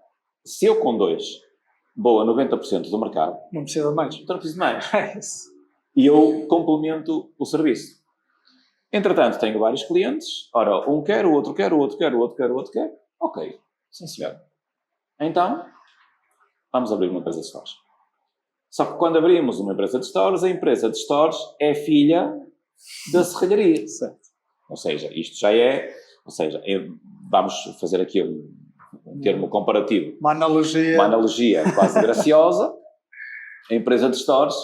se eu com 2 vou a 90% do mercado... Não precisa de mais. Então não preciso de mais. É isso. E eu complemento o serviço. Entretanto, tenho vários clientes. Ora, um quer, o outro quer, o outro quer, o outro quer, o outro quer. Ok. Sim, senhor. Então, vamos abrir uma empresa de stores. Só que quando abrimos uma empresa de stores, a empresa de stores é filha da serralharia. Certo. Ou seja, isto já é... Ou seja, vamos fazer aqui um termo comparativo. Uma analogia quase graciosa. A empresa de stores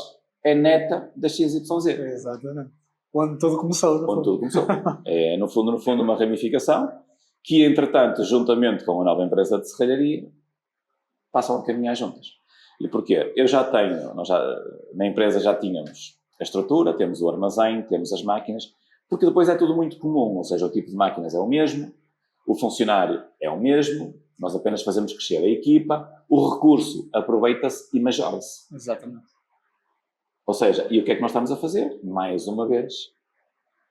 é neta da XYZ. Exatamente. Quando tudo começou. Quando tudo começou. É, no fundo, uma ramificação que, entretanto, juntamente com a nova empresa de serralharia, passam a caminhar juntas. E porquê? Nós na empresa já tínhamos a estrutura, temos o armazém, temos as máquinas, porque depois é tudo muito comum, ou seja, o tipo de máquinas é o mesmo, o funcionário é o mesmo, nós apenas fazemos crescer a equipa, o recurso aproveita-se e majora-se. Exatamente. Ou seja, e o que é que nós estamos a fazer? Mais uma vez,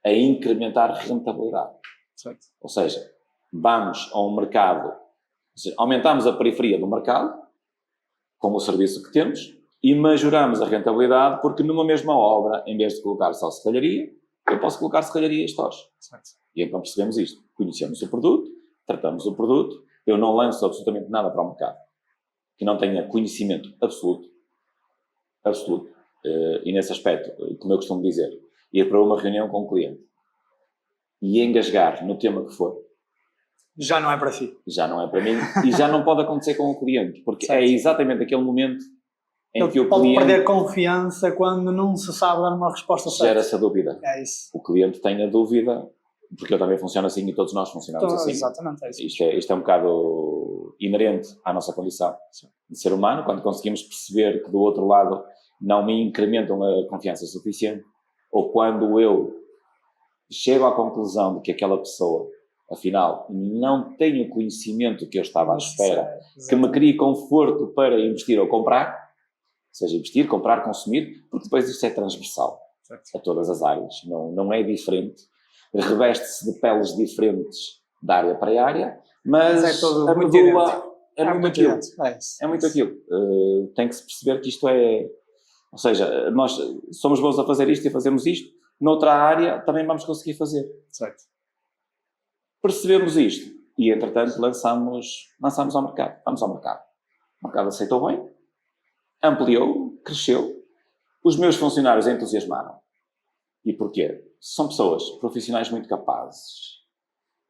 a incrementar rentabilidade. Certo. Ou seja, vamos a um mercado, aumentamos a periferia do mercado, com o serviço que temos, e majoramos a rentabilidade, porque numa mesma obra, em vez de colocar só serralharia, eu posso colocar serralharia e stores. Certo. E então percebemos isto. Conhecemos o produto, tratamos o produto, eu não lanço absolutamente nada para o mercado que não tenha conhecimento absoluto. E nesse aspecto, como eu costumo dizer, ir para uma reunião com o cliente e engasgar no tema que for, já não é para si. Já não é para mim e já não pode acontecer com o cliente, porque certo. É exatamente aquele momento em que o pode cliente... perder confiança quando não se sabe dar uma resposta certa. Gera essa dúvida. É isso. O cliente tem a dúvida, porque eu também funciono assim e todos nós funcionamos assim. Exatamente, é isso. Isto é um bocado inerente à nossa condição de ser humano, quando conseguimos perceber que do outro lado não me incrementam a confiança suficiente, ou quando eu chego à conclusão de que aquela pessoa, afinal, não tem o conhecimento que eu estava à espera, que me crie conforto para investir ou comprar, seja investir, comprar, consumir, porque depois isto é transversal a todas as áreas, não é diferente, reveste-se de peles diferentes de área para área, mas a medula é muito aquilo. É muito aquilo. Tem que se perceber que isto é... Ou seja, nós somos bons a fazer isto e fazemos isto, noutra área também vamos conseguir fazer. Certo. Percebemos isto e, entretanto, lançamos ao mercado. Vamos ao mercado. O mercado aceitou bem, ampliou, cresceu. Os meus funcionários entusiasmaram. E porquê? São pessoas, profissionais muito capazes.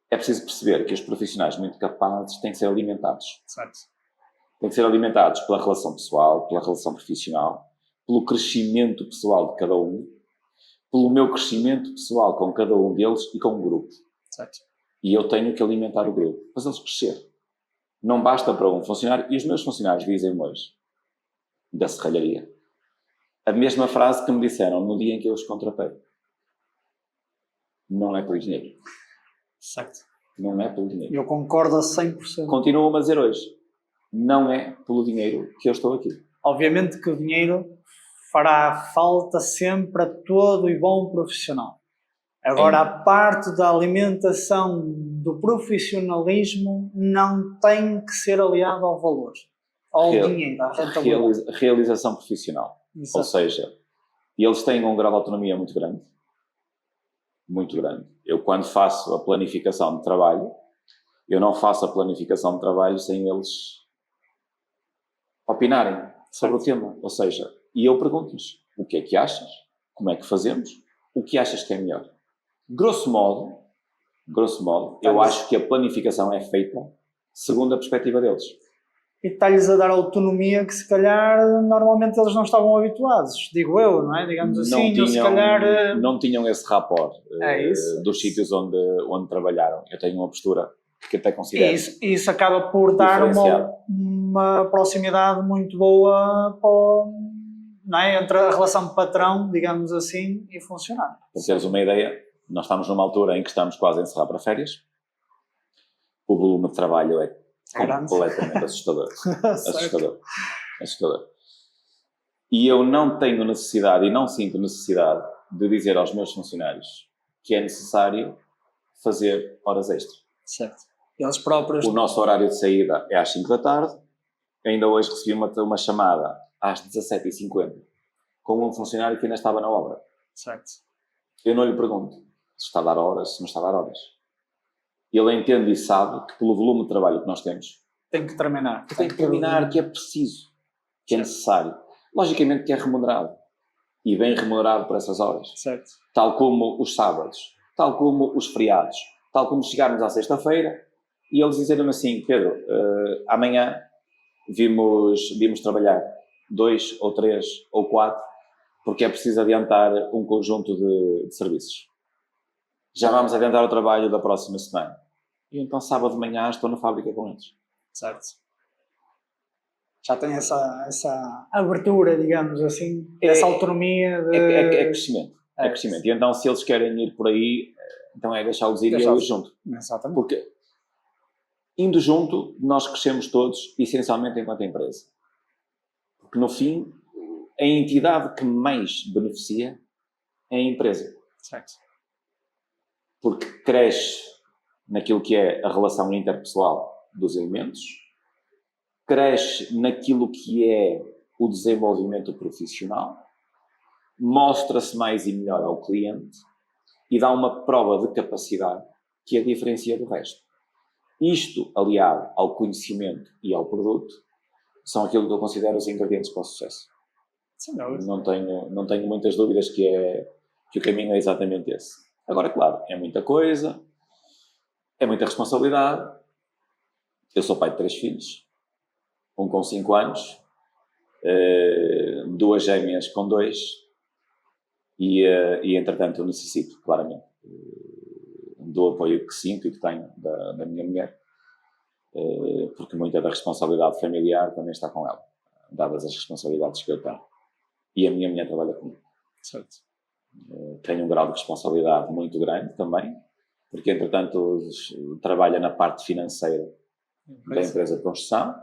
É preciso perceber que os profissionais muito capazes têm que ser alimentados. Certo. Têm que ser alimentados pela relação pessoal, pela relação profissional, pelo crescimento pessoal de cada um, pelo meu crescimento pessoal com cada um deles e com o grupo. Certo. E eu tenho que alimentar o grupo, fazê-los crescer. Não basta para um funcionário, e os meus funcionários dizem-me hoje, da serralharia, a mesma frase que me disseram no dia em que eu os contratei. Não é pelo dinheiro. Certo. Não é pelo dinheiro. Eu concordo a 100%. Continuo a dizer hoje, não é pelo dinheiro que eu estou aqui. Obviamente que o dinheiro fará falta sempre a todo e bom profissional. Agora, a parte da alimentação do profissionalismo não tem que ser aliada ao valor, ao dinheiro, à rentabilidade. Realização profissional. Exato. Ou seja, eles têm um grau de autonomia muito grande. Muito grande. Eu, quando faço a planificação de trabalho, eu não faço a planificação de trabalho sem eles opinarem sobre o tema. Ou seja, e eu pergunto-lhes, o que é que achas? Como é que fazemos? O que achas que é melhor? Grosso modo, eu acho que a planificação é feita segundo a perspectiva deles. E está-lhes a dar autonomia que, se calhar, normalmente eles não estavam habituados, digo eu, não é? Digamos assim, ou se calhar... Não tinham esse rapport dos isso. sítios onde trabalharam. Eu tenho uma postura que até considero... Isso acaba por dar uma proximidade muito boa não é? Entre a relação de patrão, digamos assim, e funcionário. Para teres uma ideia, nós estamos numa altura em que estamos quase a encerrar para férias. O volume de trabalho é completamente assustador. Assustador. E eu não tenho necessidade e não sinto necessidade de dizer aos meus funcionários que é necessário fazer horas extras. Certo. Eles próprios... O nosso horário de saída é às 5 da tarde. Ainda hoje recebi uma chamada às 17h50 com um funcionário que ainda estava na obra. Certo. Eu não lhe pergunto se está a dar horas, se não está a dar horas. Ele entende e sabe que pelo volume de trabalho que nós temos tem que terminar. Que é preciso, que é necessário. Logicamente que é remunerado. E bem remunerado por essas horas. Certo. Tal como os sábados, tal como os feriados, tal como chegarmos à sexta-feira e eles dizerem-me assim, Pedro, amanhã vimos trabalhar 2 ou 3 ou 4 porque é preciso adiantar um conjunto de serviços. Já vamos adiantar o trabalho da próxima semana. E então sábado de manhã estou na fábrica com eles. Certo. Já tem essa abertura, digamos assim, essa autonomia de... É crescimento. É crescimento. E então se eles querem ir por aí, então é deixá-los ir e eu ir junto. Exatamente. Porque indo junto, nós crescemos todos, essencialmente enquanto empresa. Porque no fim, a entidade que mais beneficia é a empresa. Certo. Porque cresce naquilo que é a relação interpessoal dos elementos, cresce naquilo que é o desenvolvimento profissional, mostra-se mais e melhor ao cliente e dá uma prova de capacidade que a diferencia do resto. Isto, aliado ao conhecimento e ao produto, são aquilo que eu considero os ingredientes para o sucesso. Sim, não tenho muitas dúvidas que o caminho é exatamente esse. Agora, claro, é muita coisa, é muita responsabilidade. Eu sou pai de 3 filhos, um com 5 anos, 2 gêmeas com 2 e entretanto eu necessito, claramente, do apoio que sinto e que tenho da minha mulher, porque muita da responsabilidade familiar também está com ela, dadas as responsabilidades que eu tenho. E a minha mulher trabalha comigo. Certo. Tenho um grau de responsabilidade muito grande também, porque entretanto trabalha na parte financeira da empresa de construção.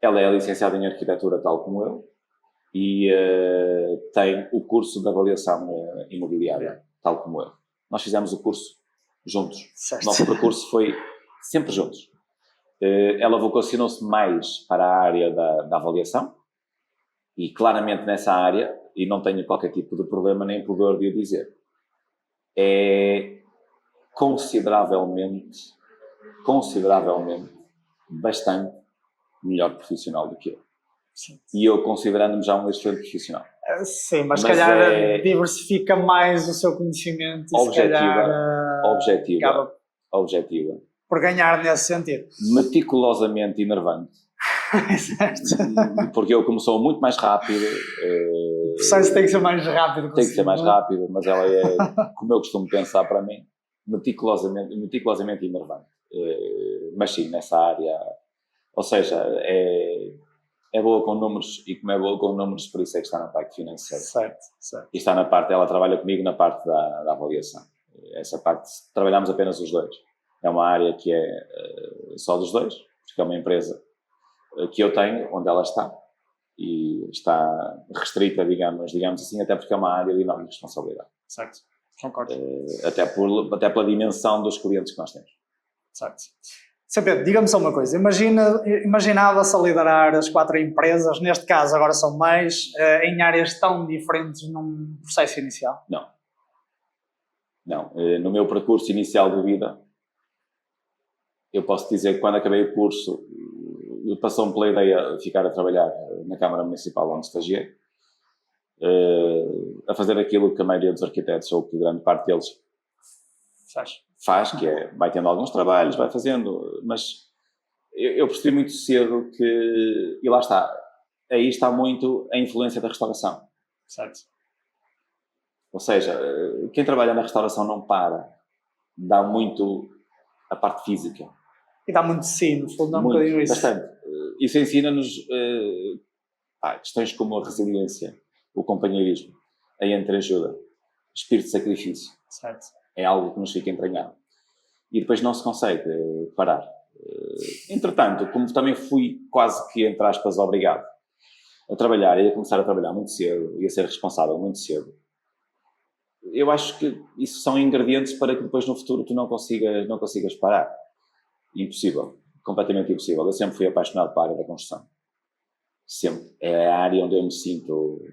Ela é licenciada em arquitetura tal como eu e tem o curso de avaliação imobiliária tal como eu. Nós fizemos o curso juntos. Certo. Nosso percurso foi sempre juntos. Ela vocacionou-se mais para a área da avaliação e claramente nessa área, e não tenho qualquer tipo de problema nem pudor de o dizer, é consideravelmente bastante melhor profissional do que eu. Sim. E eu considerando-me já um excelente profissional. Sim, mas se calhar diversifica mais o seu conhecimento e objetiva. Por ganhar nesse sentido. Meticulosamente enervante. Certo. Porque eu, como sou muito mais rápido... O processo tem que ser mais rápido. Tem que ser mais rápido, mas ela é, como eu costumo pensar para mim, meticulosamente enervante. Mas sim, nessa área... Ou seja, é boa com números, e como é boa com números, por isso é que está na parte financeira. Certo. E está na parte, ela trabalha comigo na parte da avaliação. Essa parte, trabalhamos apenas os dois. É uma área que é só dos dois, porque é uma empresa que eu tenho, onde ela está, e está restrita, digamos assim, até porque é uma área de enorme responsabilidade. Certo, concordo. Até pela dimensão dos clientes que nós temos. Certo. Sr. Pedro, diga-me só uma coisa. Imaginava-se a liderar as 4 empresas, neste caso agora são mais, em áreas tão diferentes num processo inicial? Não. No meu percurso inicial de vida, eu posso dizer que quando acabei o curso, passou-me pela ideia de ficar a trabalhar na Câmara Municipal onde estagiei, a fazer aquilo que a maioria dos arquitetos, ou que grande parte deles faz, que é, vai tendo alguns trabalhos, vai fazendo, mas eu percebi muito cedo que, e lá está, aí está muito a influência da restauração. Certo. Ou seja, quem trabalha na restauração não para, dá muito a parte física. E dá muito de si, no fundo, dá um bocadinho isso. Bastante. Isso ensina-nos questões como a resiliência, o companheirismo, a entreajuda, o espírito de sacrifício. Certo. É algo que nos fica entranhado. E depois não se consegue parar. Entretanto, como também fui quase que, entre aspas, obrigado a trabalhar, ia começar a trabalhar muito cedo, ia ser responsável muito cedo, eu acho que isso são ingredientes para que depois no futuro tu não consigas parar. Impossível. Completamente impossível. Eu sempre fui apaixonado pela área da construção. Sempre. É a área onde eu me sinto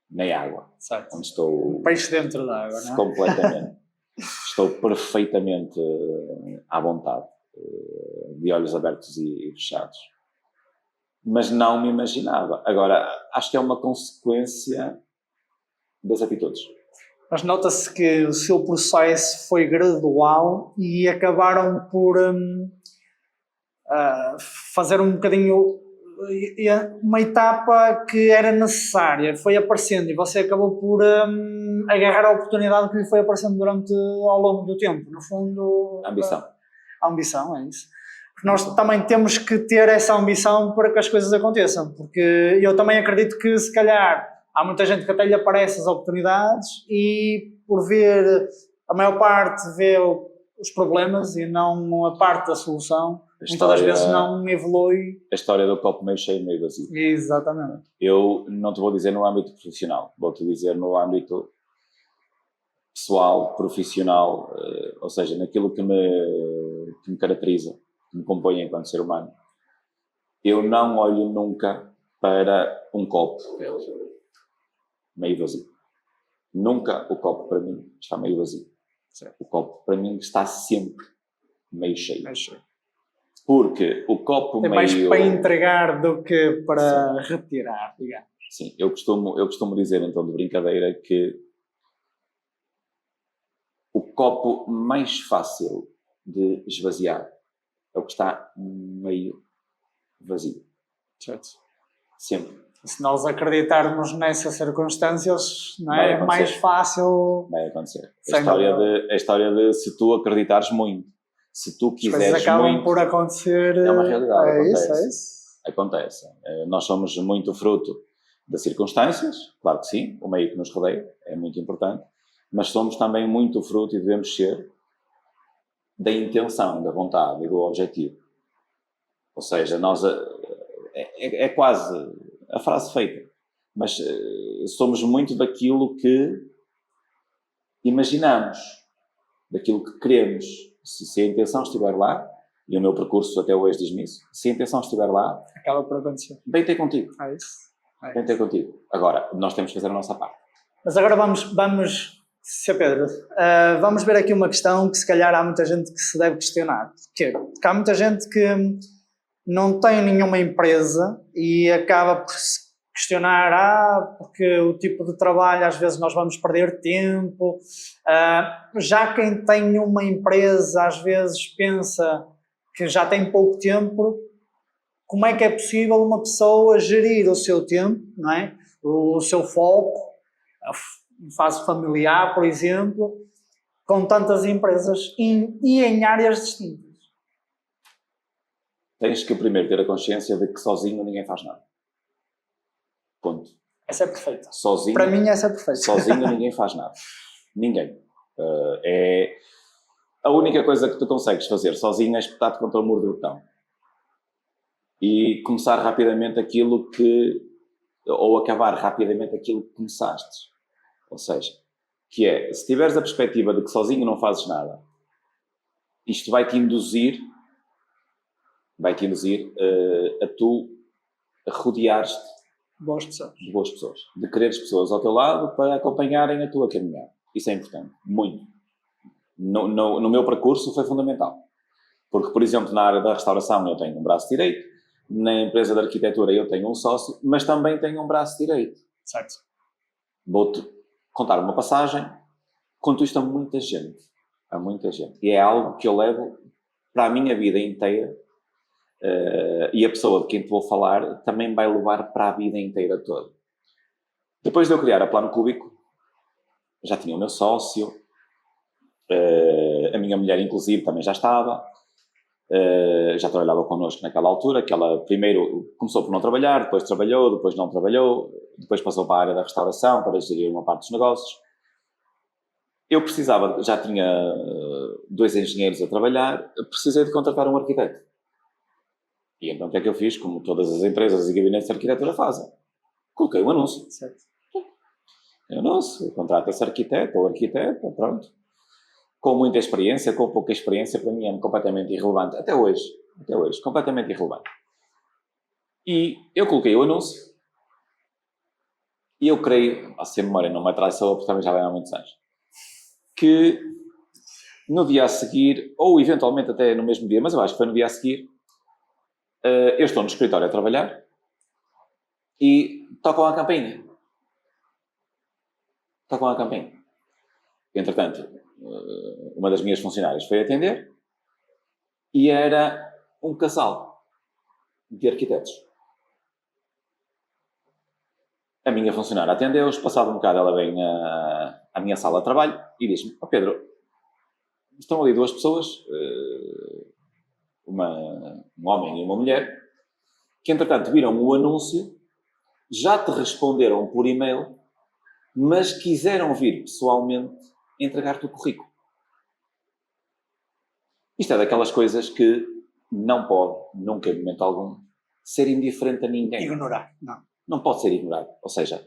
na água. Certo. Onde estou... Um peixe dentro da água, não é? Completamente. Estou perfeitamente à vontade. De olhos abertos e fechados. Mas não me imaginava. Agora, acho que é uma consequência das atitudes. Mas nota-se que o seu processo foi gradual e acabaram por fazer um bocadinho uma etapa que era necessária, foi aparecendo e você acabou por agarrar a oportunidade que lhe foi aparecendo ao longo do tempo. No fundo, a ambição, é isso. Porque nós também temos que ter essa ambição para que as coisas aconteçam, porque eu também acredito que se calhar há muita gente que até lhe aparece as oportunidades e por ver, a maior parte vê os problemas e não a parte da solução, muitas das vezes não evolui. A história do copo meio cheio, meio vazio. Exatamente. Eu não te vou dizer no âmbito profissional, vou-te dizer no âmbito pessoal, profissional, ou seja, naquilo que me caracteriza, que me compõe enquanto ser humano. Eu não olho nunca para um copo meio vazio. Nunca o copo para mim está meio vazio. Certo. O copo para mim está sempre meio cheio. Porque o copo meio... É mais para entregar do que para retirar, digamos. Sim, eu costumo dizer então de brincadeira que o copo mais fácil de esvaziar é o que está meio vazio. Certo. Sempre. Se nós acreditarmos nessas circunstâncias, não é mais fácil... Vai acontecer. A história de se tu acreditares muito, se tu quiseres muito... As coisas acabam por acontecer... É uma realidade, é isso. Acontece. Nós somos muito fruto das circunstâncias, claro que sim, o meio que nos rodeia é muito importante, mas somos também muito fruto e devemos ser da intenção, da vontade e do objetivo. Ou seja, nós... É quase... a frase feita, mas somos muito daquilo que imaginamos, daquilo que queremos. Se a intenção estiver lá, e o meu percurso até hoje diz-me isso, se a intenção estiver lá, acaba por acontecer. Bem ter contigo. É isso. Bem ter contigo. Agora, nós temos que fazer a nossa parte. Mas agora vamos Sr. Pedro, vamos ver aqui uma questão que se calhar há muita gente que se deve questionar. Porque há muita gente que não tem nenhuma empresa e acaba por se questionar, porque o tipo de trabalho às vezes nós vamos perder tempo. Já quem tem uma empresa às vezes pensa que já tem pouco tempo. Como é que é possível uma pessoa gerir o seu tempo, não é? O seu foco, a fase familiar, por exemplo, com tantas empresas e em áreas distintas? tens que primeiro ter a consciência de que sozinho ninguém faz nada. Ponto. Essa é perfeita. Sozinho, para mim essa é perfeita. Sozinho ninguém faz nada. Ninguém. É a única coisa que tu consegues fazer sozinho é espetar-te contra o muro do botão. E começar rapidamente aquilo que... ou acabar rapidamente aquilo que começaste. Ou seja, que é, se tiveres a perspectiva de que sozinho não fazes nada, isto vai-te induzir a tu rodeares-te de boas pessoas, de quereres pessoas ao teu lado para acompanharem a tua caminhada. Isso é importante, muito. No meu percurso foi fundamental. Porque, por exemplo, na área da restauração eu tenho um braço direito, na empresa de arquitetura eu tenho um sócio, mas também tenho um braço direito. Certo. Vou-te contar uma passagem, conto isto a muita gente. A muita gente. E é algo que eu levo para a minha vida inteira. E a pessoa de quem te vou falar também vai levar para a vida inteira toda. Depois de eu criar a Plano Cúbico, já tinha o meu sócio, a minha mulher inclusive também já estava, já trabalhava connosco naquela altura, que ela primeiro começou por não trabalhar, depois trabalhou, depois não trabalhou, depois passou para a área da restauração para gerir uma parte dos negócios. Eu precisava, já tinha 2 engenheiros a trabalhar, precisei de contratar um arquiteto. E então o que é que eu fiz? Como todas as empresas e gabinetes de arquitetura fazem. Coloquei um anúncio. Certo. Um anúncio, contrata-se arquiteto ou arquiteta, pronto. Com muita experiência, com pouca experiência, para mim é completamente irrelevante. Até hoje, completamente irrelevante. E eu coloquei o anúncio e eu creio, se a memória não me atraiçoa, porque também já vai há muitos anos, que no dia a seguir, ou eventualmente até no mesmo dia, mas eu acho que foi no dia a seguir, eu estou no escritório a trabalhar e tocam a campainha. Entretanto, uma das minhas funcionárias foi atender e era um casal de arquitetos. A minha funcionária atendeu-os, passado um bocado ela vem à minha sala de trabalho e diz-me: Pedro, estão ali 2 pessoas, um homem e uma mulher, que entretanto viram o anúncio, já te responderam por e-mail, mas quiseram vir pessoalmente entregar-te o currículo. Isto é daquelas coisas que não pode, nunca em momento algum, ser indiferente a ninguém. Ignorar, não. Não pode ser ignorado. Ou seja,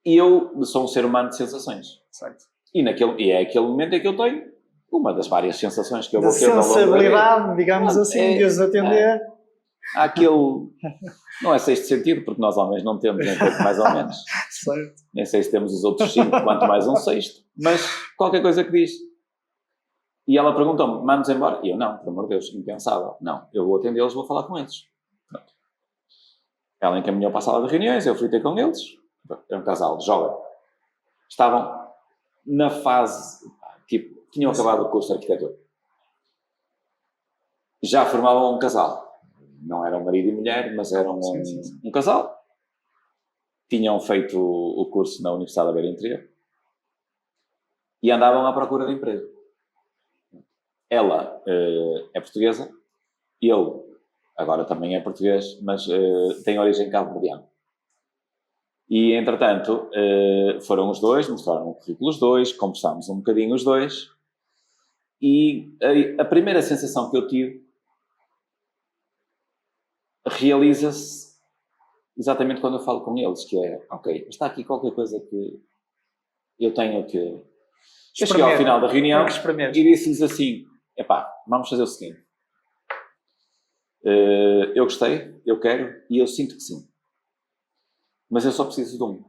eu sou um ser humano de sensações. Certo. E é aquele momento em que eu tenho uma das várias sensações que eu vou ter ao longo da sensibilidade, digamos assim, de os atender. Há aquele... Não é sexto sentido, porque nós homens não temos nem pouco mais ou menos. Certo. Nem sei se temos os outros 5, quanto mais um sexto. Mas qualquer coisa que diz. E ela perguntou-me: vamos embora? E eu: não, pelo amor de Deus, impensável. Não, eu vou atendê-los, vou falar com eles. Pronto. Ela encaminhou para a sala de reuniões, eu fui ter com eles. Era um casal de jovem. Estavam na fase, tipo, tinham acabado o curso de arquitetura. Já formavam um casal. Não eram marido e mulher, mas eram um casal. Tinham feito o curso na Universidade da Beira Interior. E andavam à procura de emprego. Ela é portuguesa. Ele agora também é português, mas tem origem cabo-verdiana. E, entretanto, foram os dois, mostraram o currículo os dois, conversámos um bocadinho os dois. E a primeira sensação que eu tive realiza-se exatamente quando eu falo com eles, que é: ok, está aqui qualquer coisa que eu tenho que... Eu cheguei ao final da reunião e disse-lhes assim: epá, vamos fazer o seguinte, eu gostei, eu quero e eu sinto que sim, mas eu só preciso de um.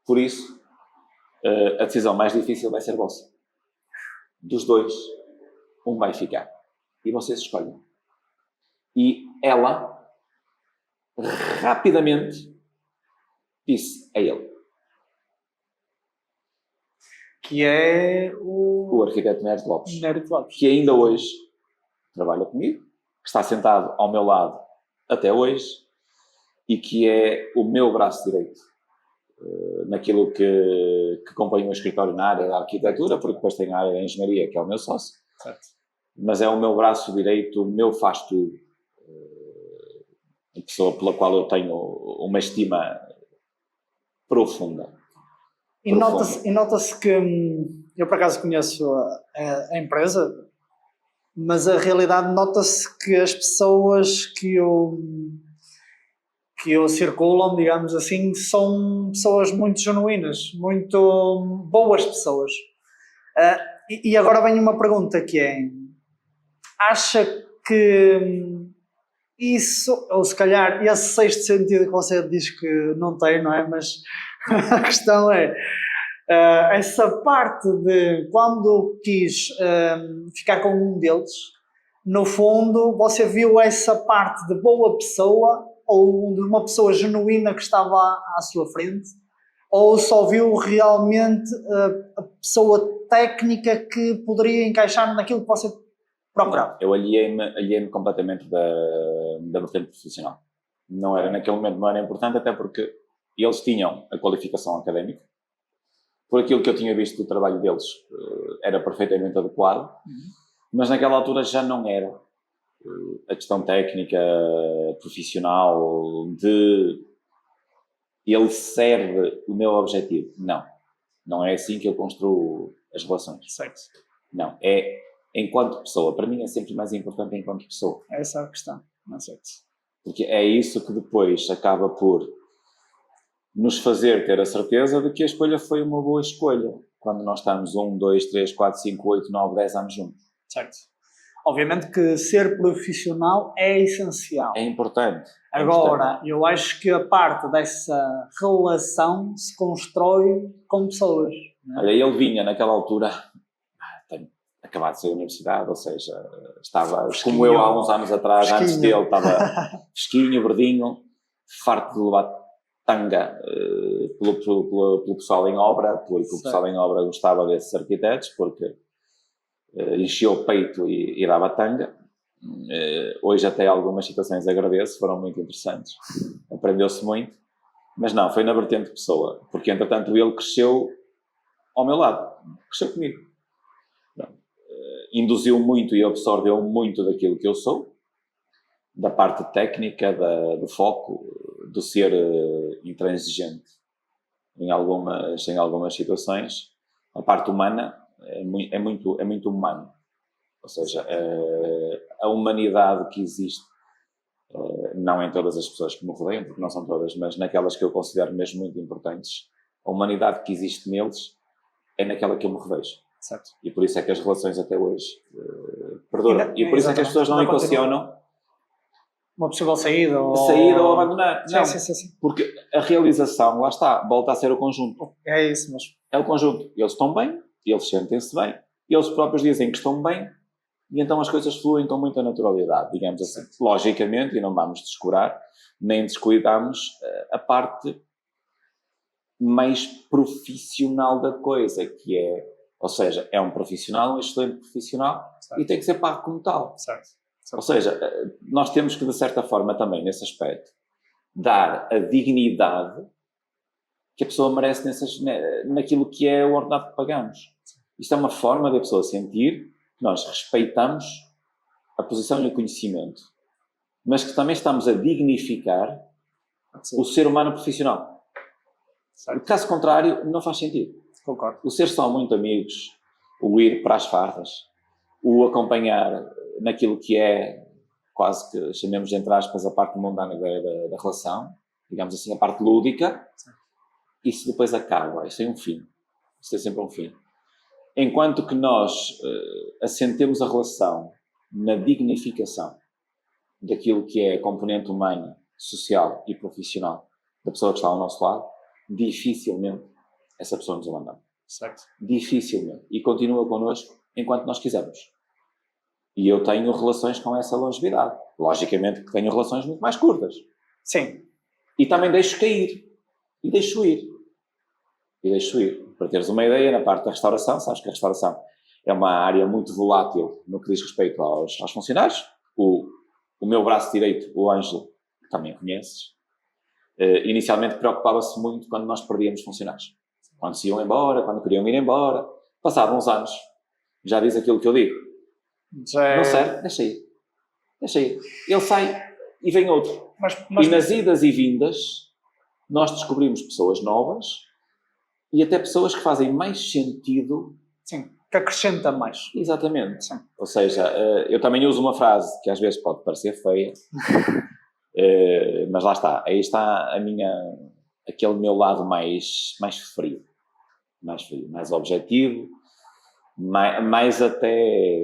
Por isso, a decisão mais difícil vai ser vossa. Dos 2, um vai ficar e vocês escolhem. E ela rapidamente disse: é ele. Que é o arquiteto Nery Lopes. Nery Lopes. Que ainda hoje trabalha comigo, que está sentado ao meu lado até hoje e que é o meu braço direito naquilo que compõe o meu escritório na área da arquitetura, porque depois tem a área da engenharia, que é o meu sócio. Certo. mas é o meu braço direito, o meu faz tudo. A pessoa pela qual eu tenho uma estima profunda. E nota-se que eu por acaso conheço a empresa, mas a realidade nota-se que as pessoas que o circulam, digamos assim, são pessoas muito genuínas, muito boas pessoas. E agora vem uma pergunta que é: acha que isso, ou se calhar esse sexto sentido que você diz que não tem, não é? Mas a questão é, essa parte de quando quis ficar com um deles, no fundo você viu essa parte de boa pessoa ou de uma pessoa genuína que estava à sua frente, ou só viu realmente a pessoa técnica que poderia encaixar naquilo que você procurava? Eu aliei-me completamente da vertente profissional. Não era, naquele momento não era importante, até porque eles tinham a qualificação académica. Por aquilo que eu tinha visto do trabalho deles, era perfeitamente adequado, mas naquela altura já não era a questão técnica, profissional, de ele serve o meu objetivo. Não é assim que eu construo as relações. Certo. Não, é enquanto pessoa. Para mim é sempre mais importante enquanto pessoa. Essa é a questão, não é certo? Porque é isso que depois acaba por nos fazer ter a certeza de que a escolha foi uma boa escolha. Quando nós estamos 1, 2, 3, 4, 5, 8, 9, 10 anos juntos. Certo. Obviamente que ser profissional é essencial. É importante. Agora, eu acho que a parte dessa relação se constrói com pessoas. Não é? Olha, ele vinha naquela altura, tenho acabado de sair da universidade, ou seja, estava fresquinho, como eu há uns anos atrás, fresquinho. Antes dele, estava fresquinho, verdinho, farto de levar tanga pelo pessoal em obra, porque o pessoal em obra gostava desses arquitetos, porque encheu o peito e dava tanga. Hoje até algumas situações agradeço, foram muito interessantes, aprendeu-se muito, mas não, foi na vertente pessoa, porque entretanto ele cresceu ao meu lado, cresceu comigo. Induziu muito e absorveu muito daquilo que eu sou, da parte técnica, do foco, do ser intransigente em algumas situações. A parte humana é muito humano. Ou seja, a humanidade que existe, não em todas as pessoas que me rodeiam, porque não são todas, mas naquelas que eu considero mesmo muito importantes, a humanidade que existe neles é naquela que eu me revejo. Certo. E por isso é que as relações até hoje perduram. E por isso é que as pessoas não equacionam uma possível saída ou abandonar. Não, sim. Porque a realização, lá está, volta a ser o conjunto. É isso mesmo. É o conjunto. Eles estão bem, eles sentem-se bem, eles próprios dizem que estão bem, e então as coisas fluem com muita naturalidade, digamos assim. Logicamente, e não vamos descurar, nem descuidamos a parte mais profissional da coisa, que é, ou seja, é um profissional, um excelente profissional, certo. E tem que ser pago como tal. Certo. Ou seja, nós temos que, de certa forma, também, nesse aspecto, dar a dignidade que a pessoa merece naquilo que é o ordenado que pagamos. Isto é uma forma da pessoa sentir que nós respeitamos a posição e o conhecimento, mas que também estamos a dignificar o ser humano profissional. Certo. Caso contrário, não faz sentido. Concordo. O ser só muito amigos, o ir para as farras, o acompanhar naquilo que é, quase que chamemos entre aspas, a parte mundana da relação, digamos assim, a parte lúdica, isso depois acaba, isso tem um fim. Isso tem sempre um fim. Enquanto que nós assentemos a relação na dignificação daquilo que é a componente humana, social e profissional da pessoa que está ao nosso lado, dificilmente essa pessoa nos abandona. Certo. Dificilmente. E continua connosco enquanto nós quisermos. E eu tenho relações com essa longevidade. Logicamente que tenho relações muito mais curtas. Sim. E também deixo cair. E deixo ir. Para teres uma ideia, na parte da restauração, sabes que a restauração é uma área muito volátil no que diz respeito aos funcionários. O meu braço direito, o Ângelo, que também conheces, inicialmente preocupava-se muito quando nós perdíamos funcionários. Quando se iam embora, quando queriam ir embora. Passavam uns anos. Já diz aquilo que eu digo. Não serve, deixa ir. Ele sai e vem outro. E nas idas e vindas, nós descobrimos pessoas novas e até pessoas que fazem mais sentido. Sim, que acrescenta mais. Exatamente. Sim. Ou seja, eu também uso uma frase que às vezes pode parecer feia, mas lá está. Aí está aquele meu lado mais frio. Mais objetivo, mais até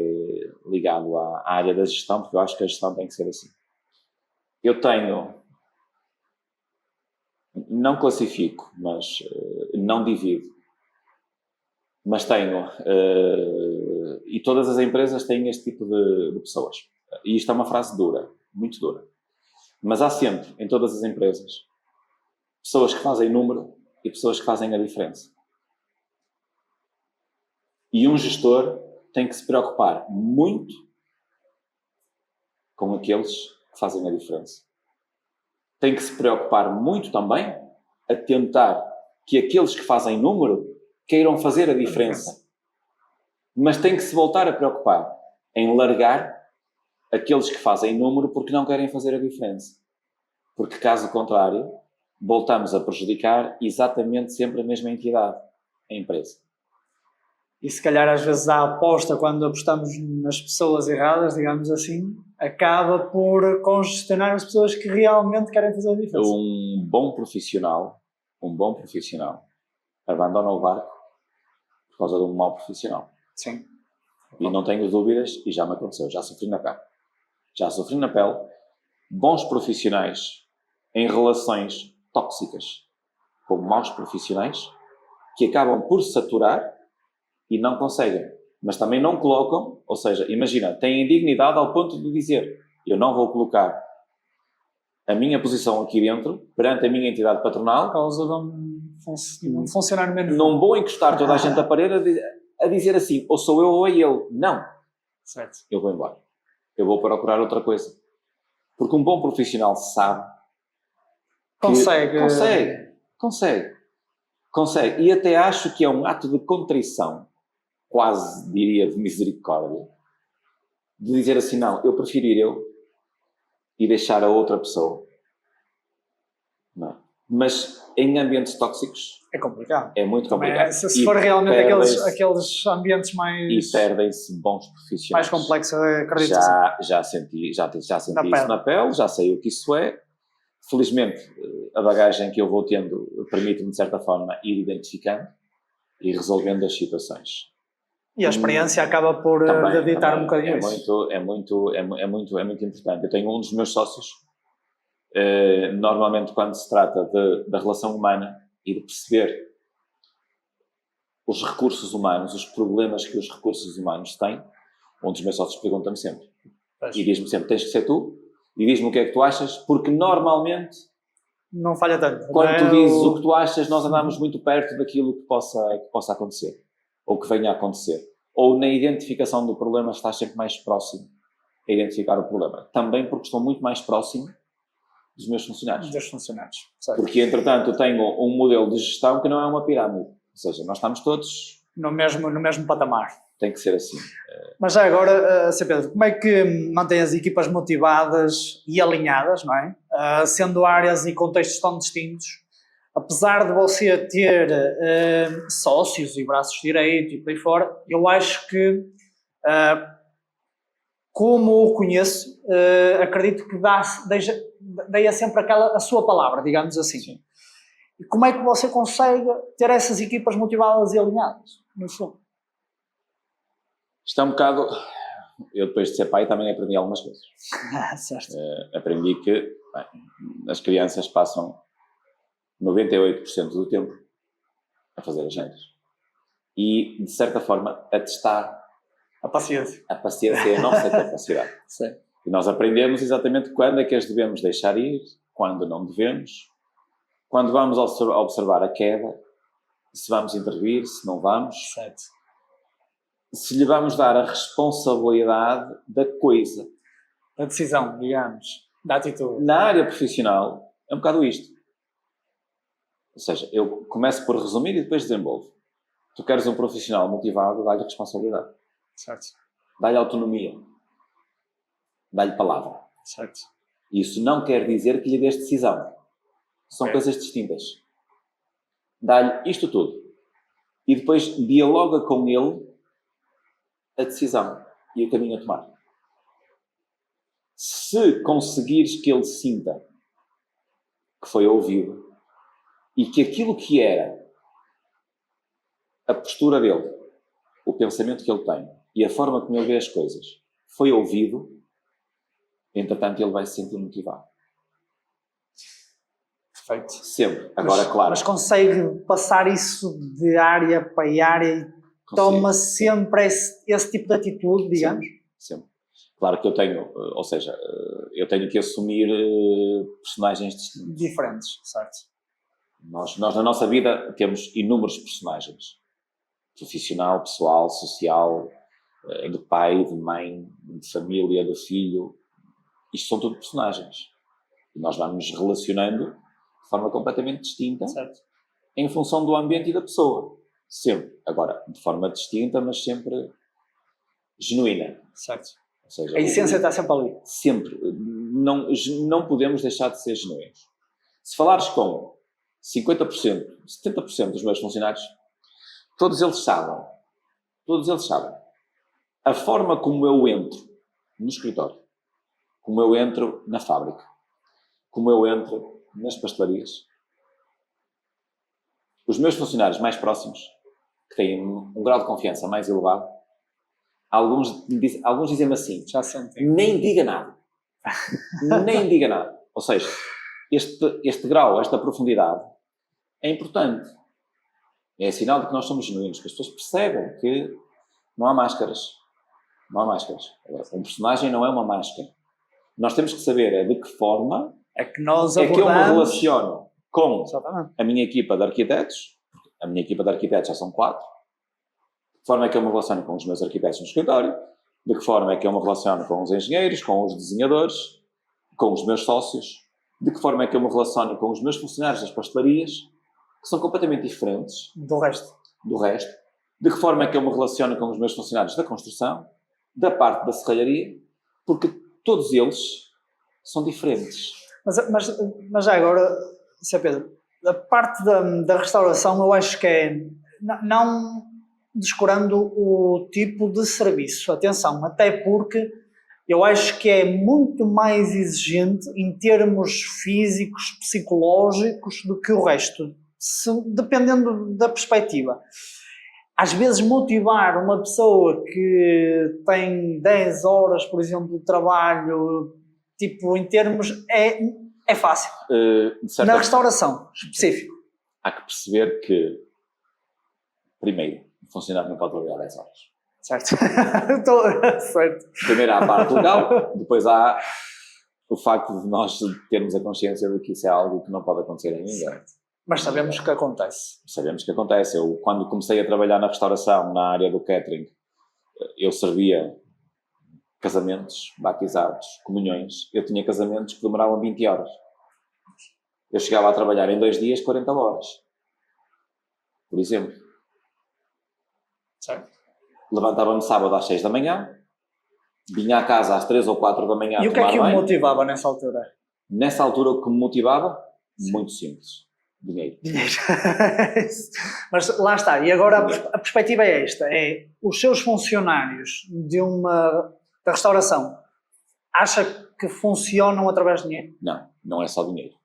ligado à área da gestão, porque eu acho que a gestão tem que ser assim. Eu não classifico, mas não divido, mas tenho, e todas as empresas têm este tipo de pessoas. E isto é uma frase dura, muito dura. Mas há sempre, em todas as empresas, pessoas que fazem número e pessoas que fazem a diferença. E um gestor tem que se preocupar muito com aqueles que fazem a diferença. Tem que se preocupar muito também a tentar que aqueles que fazem número queiram fazer a diferença. Mas tem que se voltar a preocupar em largar aqueles que fazem número porque não querem fazer a diferença. Porque, caso contrário, voltamos a prejudicar exatamente sempre a mesma entidade, a empresa. E se calhar às vezes a aposta, quando apostamos nas pessoas erradas, digamos assim, acaba por congestionar as pessoas que realmente querem fazer a diferença. Um bom profissional abandona o barco por causa de um mau profissional. Sim. E não tenho dúvidas, e já me aconteceu, já sofri na pele, bons profissionais em relações tóxicas com maus profissionais que acabam por saturar e não conseguem, mas também não colocam, ou seja, imagina, têm dignidade ao ponto de dizer, eu não vou colocar a minha posição aqui dentro, perante a minha entidade patronal, por causa de um funcionário menos. Não vou encostar toda a gente à parede a dizer assim, ou sou eu ou é ele. Não. Certo. Eu vou embora. Eu vou procurar outra coisa. Porque um bom profissional sabe Consegue. E até acho que é um ato de contrição, quase diria de misericórdia, de dizer assim, não, eu prefiro ir eu e deixar a outra pessoa. Não. Mas em ambientes tóxicos é complicado. É muito complicado. Se for realmente aqueles ambientes mais... E perdem-se bons profissionais. Mais complexos, acredito. Já senti isso na pele, já sei o que isso é. Felizmente, a bagagem que eu vou tendo permite-me, de certa forma, ir identificando e resolvendo as situações. E a experiência acaba por editar um bocadinho isso. É muito importante. Eu tenho um dos meus sócios, normalmente quando se trata da relação humana e de perceber os recursos humanos, os problemas que os recursos humanos têm, um dos meus sócios pergunta-me sempre. E diz-me sempre, tens que ser tu, e diz-me o que é que tu achas, porque normalmente não falha tanto. Quando tu dizes o que tu achas, nós andamos muito perto daquilo que possa acontecer, ou que venha a acontecer. Ou na identificação do problema estás sempre mais próximo a identificar o problema. Também porque estou muito mais próximo dos meus funcionários. Dos funcionários, certo. Porque, entretanto, eu tenho um modelo de gestão que não é uma pirâmide. Ou seja, nós estamos todos... No mesmo patamar. Tem que ser assim. Mas já agora, Sr. Pedro, como é que mantém as equipas motivadas e alinhadas, não é? Sendo áreas e contextos tão distintos, apesar de você ter sócios e braços direitos e por aí fora, eu acho que, como o conheço, acredito que dê sempre a sua palavra, digamos assim. Sim. E como é que você consegue ter essas equipas motivadas e alinhadas, no fundo? Isto é um bocado... Eu, depois de ser pai, também aprendi algumas coisas. Certo. Aprendi que as crianças passam 98% do tempo a fazer as jantas. E, de certa forma, a testar a paciência e a nossa capacidade. Sim. E nós aprendemos exatamente quando é que as devemos deixar ir, quando não devemos, quando vamos observar a queda, se vamos intervir, se não vamos. Certo. Se lhe vamos dar a responsabilidade da coisa. Da decisão, digamos, da atitude. Na área profissional, é um bocado isto. Ou seja, eu começo por resumir e depois desenvolvo. Tu queres um profissional motivado, dá-lhe responsabilidade. Certo. dá-lhe autonomia, dá-lhe palavra. Certo. Isso não quer dizer que lhe dês decisão. São coisas distintas. Dá-lhe isto tudo. E depois dialoga com ele a decisão e o caminho a tomar. Se conseguires que ele sinta que foi ouvido e que aquilo que era a postura dele, o pensamento que ele tem e a forma como ele vê as coisas foi ouvido, entretanto ele vai se sentir motivado. Perfeito. Sempre. Agora, claro. Mas consegue passar isso de área para área e toma sempre esse tipo de atitude, digamos? Sempre. Claro que eu tenho, ou seja, eu tenho que assumir personagens diferentes, certo? Nós na nossa vida temos inúmeros personagens. Profissional, pessoal, social, de pai, de mãe, de família, de filho. Isto são tudo personagens. E nós vamos nos relacionando de forma completamente distinta, certo, em função do ambiente e da pessoa. Sempre. Agora, de forma distinta, mas sempre genuína. Certo. Ou seja, a essência está sempre ali. Sempre. Não podemos deixar de ser genuínos. Se falares com 50%, 70% dos meus funcionários, todos eles sabem. A forma como eu entro no escritório, como eu entro na fábrica, como eu entro nas pastelarias, os meus funcionários mais próximos, que têm um grau de confiança mais elevado, alguns dizem-me assim, já sentem, nem diga nada. Nem diga nada. Ou seja, este grau, esta profundidade é importante. É sinal de que nós somos genuínos, que as pessoas percebem que não há máscaras. Um personagem não é uma máscara. Nós temos que saber de que forma é que nós abordamos, é que eu me relaciono com exatamente, a minha equipa de arquitetos. A minha equipa de arquitetos já são 4. De que forma é que eu me relaciono com os meus arquitetos no escritório? De que forma é que eu me relaciono com os engenheiros, com os desenhadores, com os meus sócios? De que forma é que eu me relaciono com os meus funcionários das pastelarias, que são completamente diferentes do resto? De que forma é que eu me relaciono com os meus funcionários da construção, da parte da serralharia? Porque todos eles são diferentes. Mas já agora, Sr. Pedro, a parte da restauração eu acho que é, não descurando o tipo de serviço, atenção, até porque eu acho que é muito mais exigente em termos físicos, psicológicos do que o resto, dependendo da perspectiva. Às vezes motivar uma pessoa que tem 10 horas, por exemplo, de trabalho, tipo, em termos, é fácil. Na restauração, específico. Há que perceber que, primeiro, o funcionário não pode trabalhar 10 horas. Certo. Certo. Primeiro há a parte legal, depois há o facto de nós termos a consciência de que isso é algo que não pode acontecer em ninguém. Certo. Mas sabemos que acontece. Sabemos que acontece. Eu, quando comecei a trabalhar na restauração, na área do catering, eu servia casamentos, batizados, comunhões. Eu tinha casamentos que demoravam 20 horas. Eu chegava a trabalhar em 2 dias 40 horas. Por exemplo. Certo. Levantava-me sábado às 6 da manhã, vinha à casa às 3 ou 4 da manhã. E o que é que o motivava nessa altura? Nessa altura, o que me motivava? Sim. Muito simples. Dinheiro. Mas lá está. E agora a perspectiva é esta. É os seus funcionários da restauração, acha que funcionam através de dinheiro? Não, não é só dinheiro.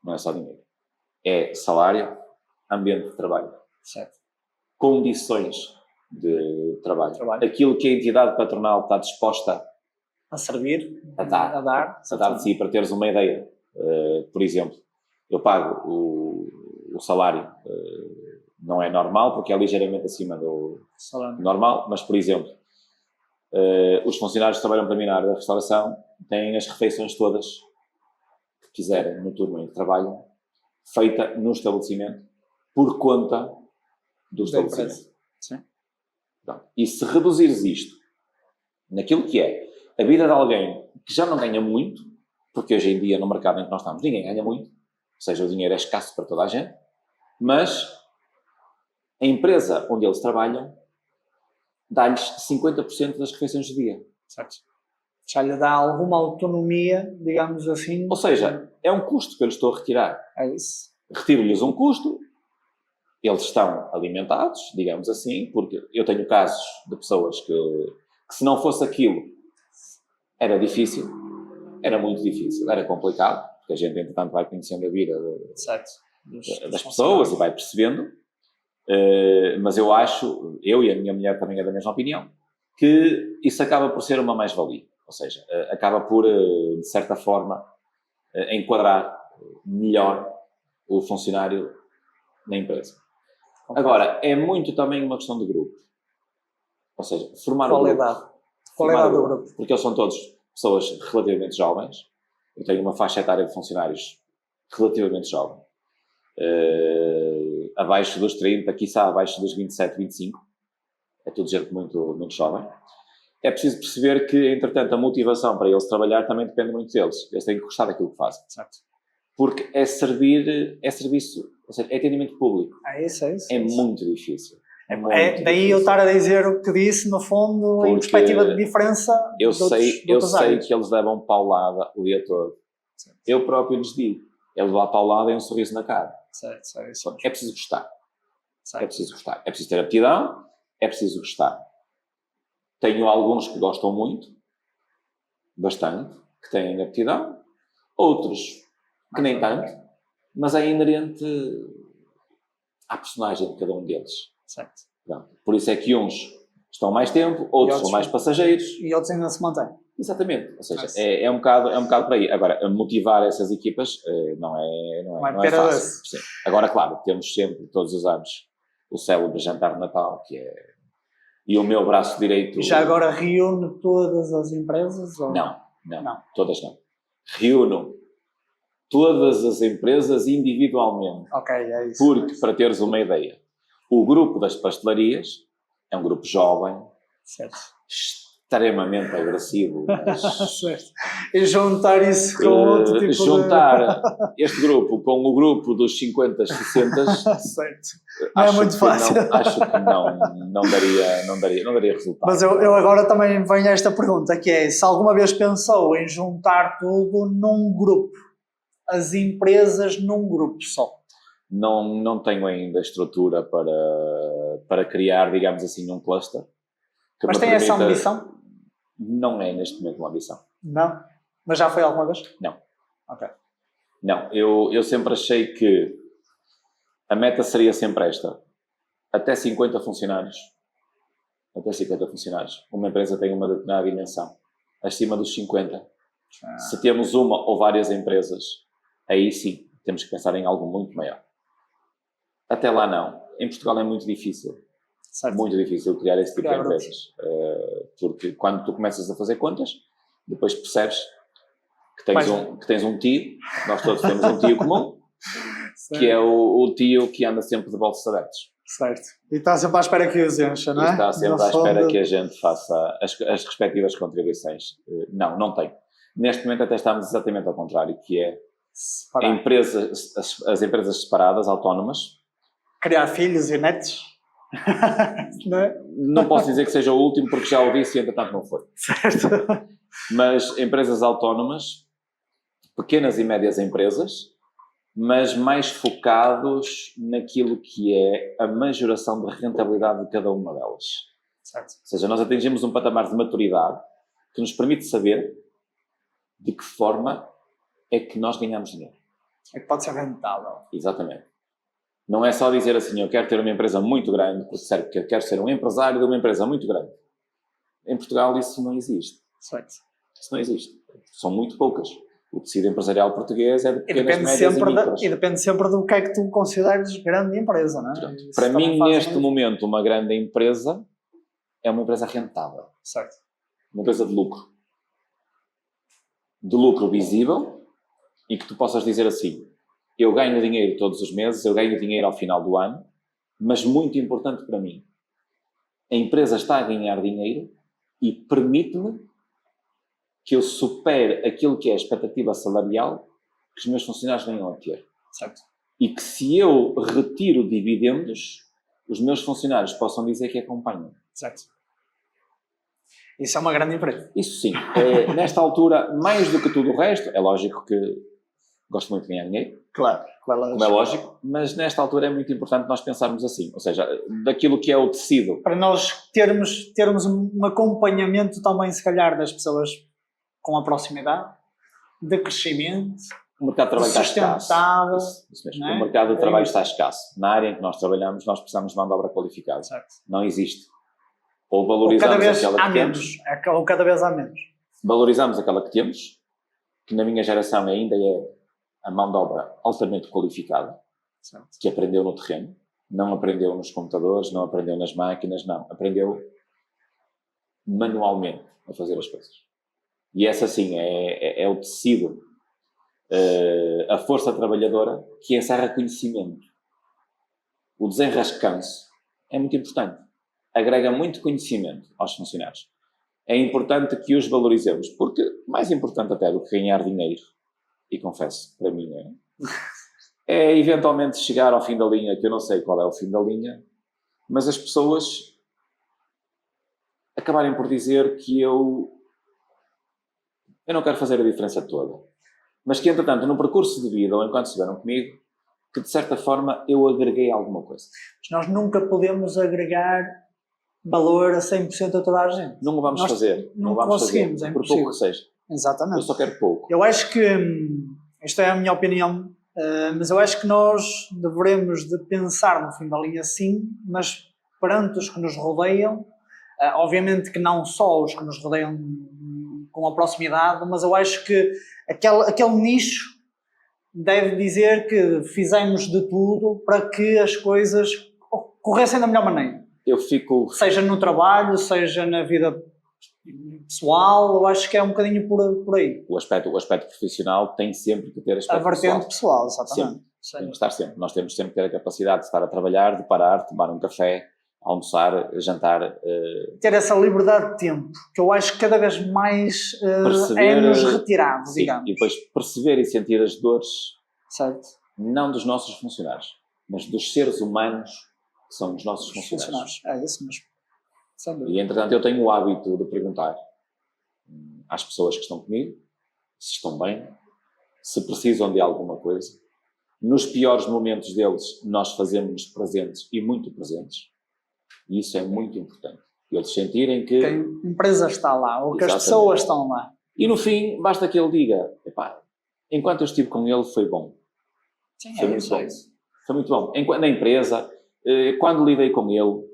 Não é só dinheiro. É salário, ambiente de trabalho. Certo. Condições de trabalho. Aquilo que a entidade patronal está disposta a servir, a dar de si, para teres uma ideia. Por exemplo, eu pago o salário, não é normal, porque é ligeiramente acima do normal, mas, por exemplo, os funcionários que trabalham para mim na área da restauração têm as refeições todas que quiserem no turno em que trabalham, feita no estabelecimento, por conta do estabelecimento. Sim. Pronto. E se reduzires isto naquilo que é a vida de alguém que já não ganha muito, porque hoje em dia no mercado em que nós estamos ninguém ganha muito, ou seja, o dinheiro é escasso para toda a gente, mas a empresa onde eles trabalham dá-lhes 50% das refeições do dia. Certo. Já lhe dá alguma autonomia, digamos assim. Ou seja, é um custo que eu lhes estou a retirar. É isso. Retiro-lhes um custo, eles estão alimentados, digamos assim, porque eu tenho casos de pessoas que se não fosse aquilo, era difícil, era muito difícil, era complicado, porque a gente, entretanto, vai conhecendo a vida das pessoas e vai percebendo. Mas eu acho, eu e a minha mulher também é da mesma opinião, que isso acaba por ser uma mais-valia. Ou seja, acaba por, de certa forma, enquadrar melhor o funcionário na empresa. Agora, é muito também uma questão de grupo. Ou seja, formar o grupo. Qualidade do grupo. Porque eles são todos pessoas relativamente jovens. Eu tenho uma faixa etária de funcionários relativamente jovem. Abaixo dos 30, quiçá abaixo dos 27, 25. É tudo gente muito, muito jovem. É preciso perceber que, entretanto, a motivação para eles trabalhar também depende muito deles. Eles têm que gostar daquilo que fazem. Certo. Porque é serviço, ou seja, é atendimento público. É isso. É muito difícil. Daí eu estar a dizer o que disse, no fundo, porque em perspectiva de diferença. Eu sei que eles levam paulada o dia todo. Certo. Eu próprio lhes digo. É levar paulada e um sorriso na cara. Certo. É preciso gostar. Certo. É preciso gostar. É preciso ter aptidão. É preciso gostar. Tenho alguns que gostam muito, bastante, que têm aptidão. Outros que nem tanto, mas é inerente à personagem de cada um deles. Certo. Pronto. Por isso é que uns estão mais tempo, outros são mais passageiros. E outros ainda se mantêm. Exatamente. Ou seja, é um bocado por aí. Agora, motivar essas equipas não é fácil. Sim. Agora, claro, temos sempre, todos os anos, o célebre jantar de Natal, que é... E o meu braço direito... Já agora reúne todas as empresas? Ou... Não. Todas não. Reúno todas as empresas individualmente. Ok, é isso. Porque, para teres uma ideia, o grupo das pastelarias é um grupo jovem, certo, extremamente agressivo. Mas, certo. E juntar isso com outro tipo juntar este grupo com o grupo dos 50, 60, certo. Não é muito fácil. Acho que não daria resultado. Mas eu agora também venho a esta pergunta, que é, se alguma vez pensou em juntar tudo num grupo, as empresas num grupo só? Não tenho ainda estrutura para criar, digamos assim, um cluster. Mas tem essa ambição? Não é neste momento uma ambição. Não? Mas já foi alguma vez? Não. Ok. Não, eu sempre achei que a meta seria sempre esta. Até 50 funcionários. Uma empresa tem uma determinada dimensão. Acima dos 50. Se temos uma ou várias empresas, aí sim, temos que pensar em algo muito maior. Até lá não. Em Portugal é muito difícil. Certo. Muito difícil criar esse tipo de empresas. Porque quando tu começas a fazer contas, depois percebes que tens um tio, nós todos temos um tio comum, certo, que é o tio que anda sempre de bolsos abertos. Certo. E está sempre à espera que os encha, não é? E está sempre à espera que a gente faça as respectivas contribuições. Não tem. Neste momento até estamos exatamente ao contrário, que é as empresas separadas, autónomas. Criar filhos e netos. Não é? Não posso dizer que seja o último, porque já o disse e entretanto não foi. Certo. Mas empresas autónomas, pequenas e médias empresas, mas mais focados naquilo que é a majoração de rentabilidade de cada uma delas. Certo. Ou seja, nós atingimos um patamar de maturidade que nos permite saber de que forma é que nós ganhamos dinheiro. É que pode ser rentável. Exatamente. Não é só dizer assim, eu quero ter uma empresa muito grande, porque serve que eu quero ser um empresário de uma empresa muito grande. Em Portugal isso não existe. Certo. Isso não existe. São muito poucas. O tecido empresarial português é de pequenas, médias e micros. E depende sempre do que é que tu consideres grande empresa, não é? Portanto, para mim, neste momento, uma grande empresa é uma empresa rentável. Certo. Uma empresa de lucro. De lucro visível e que tu possas dizer assim, eu ganho dinheiro todos os meses, eu ganho dinheiro ao final do ano, mas muito importante para mim, a empresa está a ganhar dinheiro e permite-me que eu supere aquilo que é a expectativa salarial que os meus funcionários venham a ter. Certo. E que se eu retiro dividendos, os meus funcionários possam dizer que acompanham. Certo. Isso é uma grande empresa. Isso sim. Nesta altura, mais do que tudo o resto, é lógico que gosto muito de ganhar dinheiro. Claro. Como é lógico, mas nesta altura é muito importante nós pensarmos assim, ou seja, daquilo que é o tecido. Para nós termos um acompanhamento também, se calhar, das pessoas com a proximidade, de crescimento, o mercado de trabalho está escasso. Isso mesmo. O mercado de trabalho está escasso. Na área em que nós trabalhamos, nós precisamos de mão de obra qualificada. Certo. Não existe. Ou valorizamos aquela que temos. Ou cada vez há menos. Valorizamos aquela que temos, que na minha geração ainda é a mão de obra altamente qualificada, certo, que aprendeu no terreno, não aprendeu nos computadores, não aprendeu nas máquinas, não. Aprendeu manualmente a fazer as coisas. E essa sim é o tecido, a força trabalhadora que encerra conhecimento. O desenrascanço é muito importante. Agrega muito conhecimento aos funcionários. É importante que os valorizemos, porque mais importante até do que ganhar dinheiro, e confesso, para mim é eventualmente chegar ao fim da linha, que eu não sei qual é o fim da linha, mas as pessoas acabarem por dizer que eu não quero fazer a diferença toda, mas que entretanto no percurso de vida, ou enquanto estiveram comigo, que de certa forma eu agreguei alguma coisa. Mas nós nunca podemos agregar valor a 100% a toda a gente. Não o vamos fazer. Não vamos conseguimos, fazer, por pouco que seja. Exatamente. Eu só quero pouco. Eu acho que, esta é a minha opinião, mas eu acho que nós devemos de pensar no fim da linha sim, mas perante os que nos rodeiam, obviamente que não só os que nos rodeiam com a proximidade, mas eu acho que aquele nicho deve dizer que fizemos de tudo para que as coisas corressem da melhor maneira. Seja no trabalho, seja na vida pessoal, eu acho que é um bocadinho por aí. O aspecto profissional tem sempre que ter aspecto pessoal. A vertente pessoal, exatamente. Tem que estar sempre. Nós temos sempre que ter a capacidade de estar a trabalhar, de parar, tomar um café, almoçar, jantar. Ter essa liberdade de tempo, que eu acho que cada vez mais é-nos retirado, sim, digamos. E depois perceber e sentir as dores, certo, não dos nossos funcionários, mas dos seres humanos que são os nossos funcionários. É isso mesmo. E, entretanto, eu tenho o hábito de perguntar às pessoas que estão comigo se estão bem, se precisam de alguma coisa. Nos piores momentos deles, nós fazemos-nos presentes e muito presentes. E isso é muito importante. Eles sentirem que... a empresa está lá, ou que as pessoas estão lá. E, no fim, basta que ele diga, epá, enquanto eu estive com ele, foi bom. Sim, foi muito bom. Foi muito bom. Na empresa, quando lidei com ele,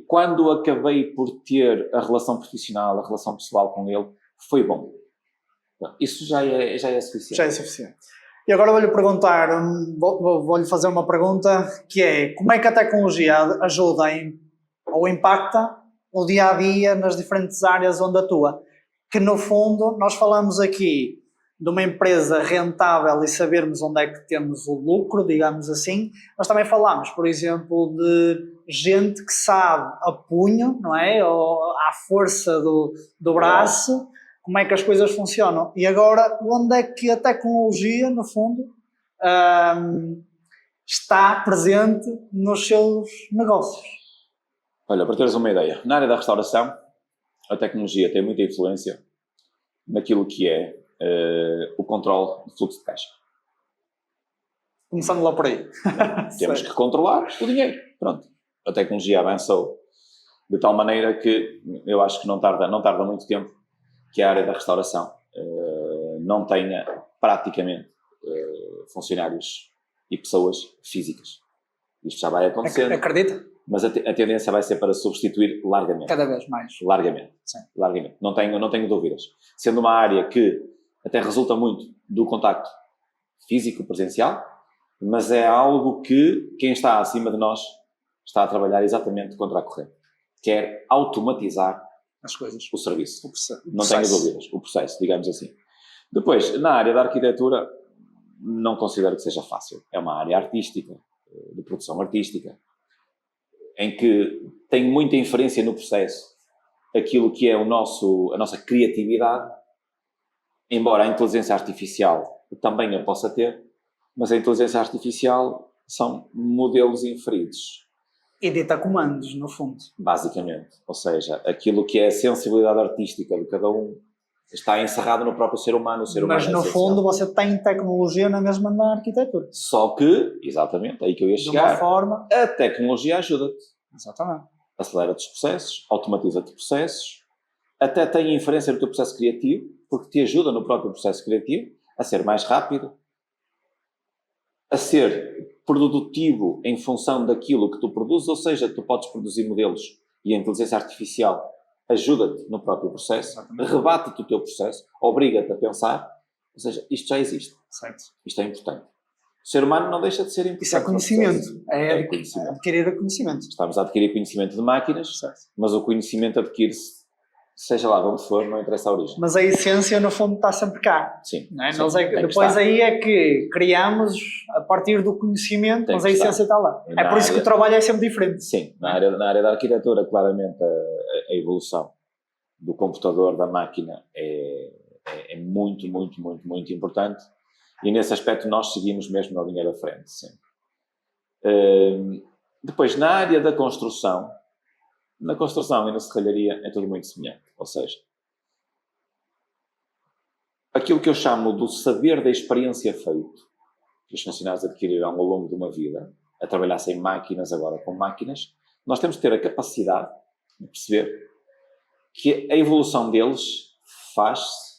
quando acabei por ter a relação profissional, a relação pessoal com ele, foi bom. Isso já é suficiente. Já é suficiente. E agora vou-lhe perguntar, vou-lhe fazer uma pergunta, que é, como é que a tecnologia ajuda ou impacta o dia-a-dia nas diferentes áreas onde atua? Que, no fundo, nós falamos aqui de uma empresa rentável e sabermos onde é que temos o lucro, digamos assim, mas também falamos, por exemplo, de gente que sabe a punho, não é? Ou à força do braço, como é que as coisas funcionam. E agora, onde é que a tecnologia, no fundo, está presente nos seus negócios? Olha, para teres uma ideia, na área da restauração, a tecnologia tem muita influência naquilo que é o controle do fluxo de caixa. Começando lá por aí. Temos que controlar o dinheiro. Pronto. A tecnologia avançou de tal maneira que eu acho que não tarda muito tempo que a área da restauração não tenha praticamente funcionários e pessoas físicas. Isto já vai acontecendo. Acredita? Mas a tendência vai ser para substituir largamente. Cada vez mais. Largamente. Sim. Largamente. Não tenho dúvidas. Sendo uma área que até resulta muito do contacto físico presencial, mas é algo que quem está acima de nós está a trabalhar exatamente contra a corrente. Quer automatizar as coisas, o serviço. Não tenho dúvidas. O processo, digamos assim. Depois, na área da arquitetura, não considero que seja fácil. É uma área artística, de produção artística, em que tem muita inferência no processo aquilo que é a nossa criatividade, embora a inteligência artificial também a possa ter, mas a inteligência artificial são modelos inferidos. E dita comandos, no fundo. Basicamente. Ou seja, aquilo que é a sensibilidade artística de cada um está encerrado no próprio ser humano. O ser humano Mas, no fundo, você tem tecnologia na mesma na arquitetura. Só que, exatamente, aí que eu ia chegar, de uma forma... a tecnologia ajuda-te. Exatamente. Acelera-te os processos, automatiza-te processos, até tem inferência no teu processo criativo, porque te ajuda no próprio processo criativo a ser mais rápido, a ser produtivo em função daquilo que tu produzes, ou seja, tu podes produzir modelos e a inteligência artificial ajuda-te no próprio processo, rebate-te o teu processo, obriga-te a pensar, ou seja, isto já existe. Certo. Isto é importante. O ser humano não deixa de ser importante. Isso é conhecimento. É conhecimento. Adquirir conhecimento. Estamos a adquirir conhecimento de máquinas, certo, mas o conhecimento adquire-se, seja lá de onde for, não interessa a origem. Mas a essência, no fundo, está sempre cá. Sim. Não é? Sim, nós depois aí é que criamos a partir do conhecimento, mas a essência está lá. É por isso que o trabalho é sempre diferente. Sim. Na área da arquitetura, claramente, a evolução do computador, da máquina, é muito, muito, muito, muito importante. E nesse aspecto nós seguimos mesmo na linha da frente, sempre. Depois, na área da construção, na construção e na serralharia é tudo muito semelhante. Ou seja, aquilo que eu chamo do saber da experiência feito, que os funcionários adquirirão ao longo de uma vida, a trabalhar sem máquinas, agora com máquinas, nós temos que ter a capacidade de perceber que a evolução deles faz-se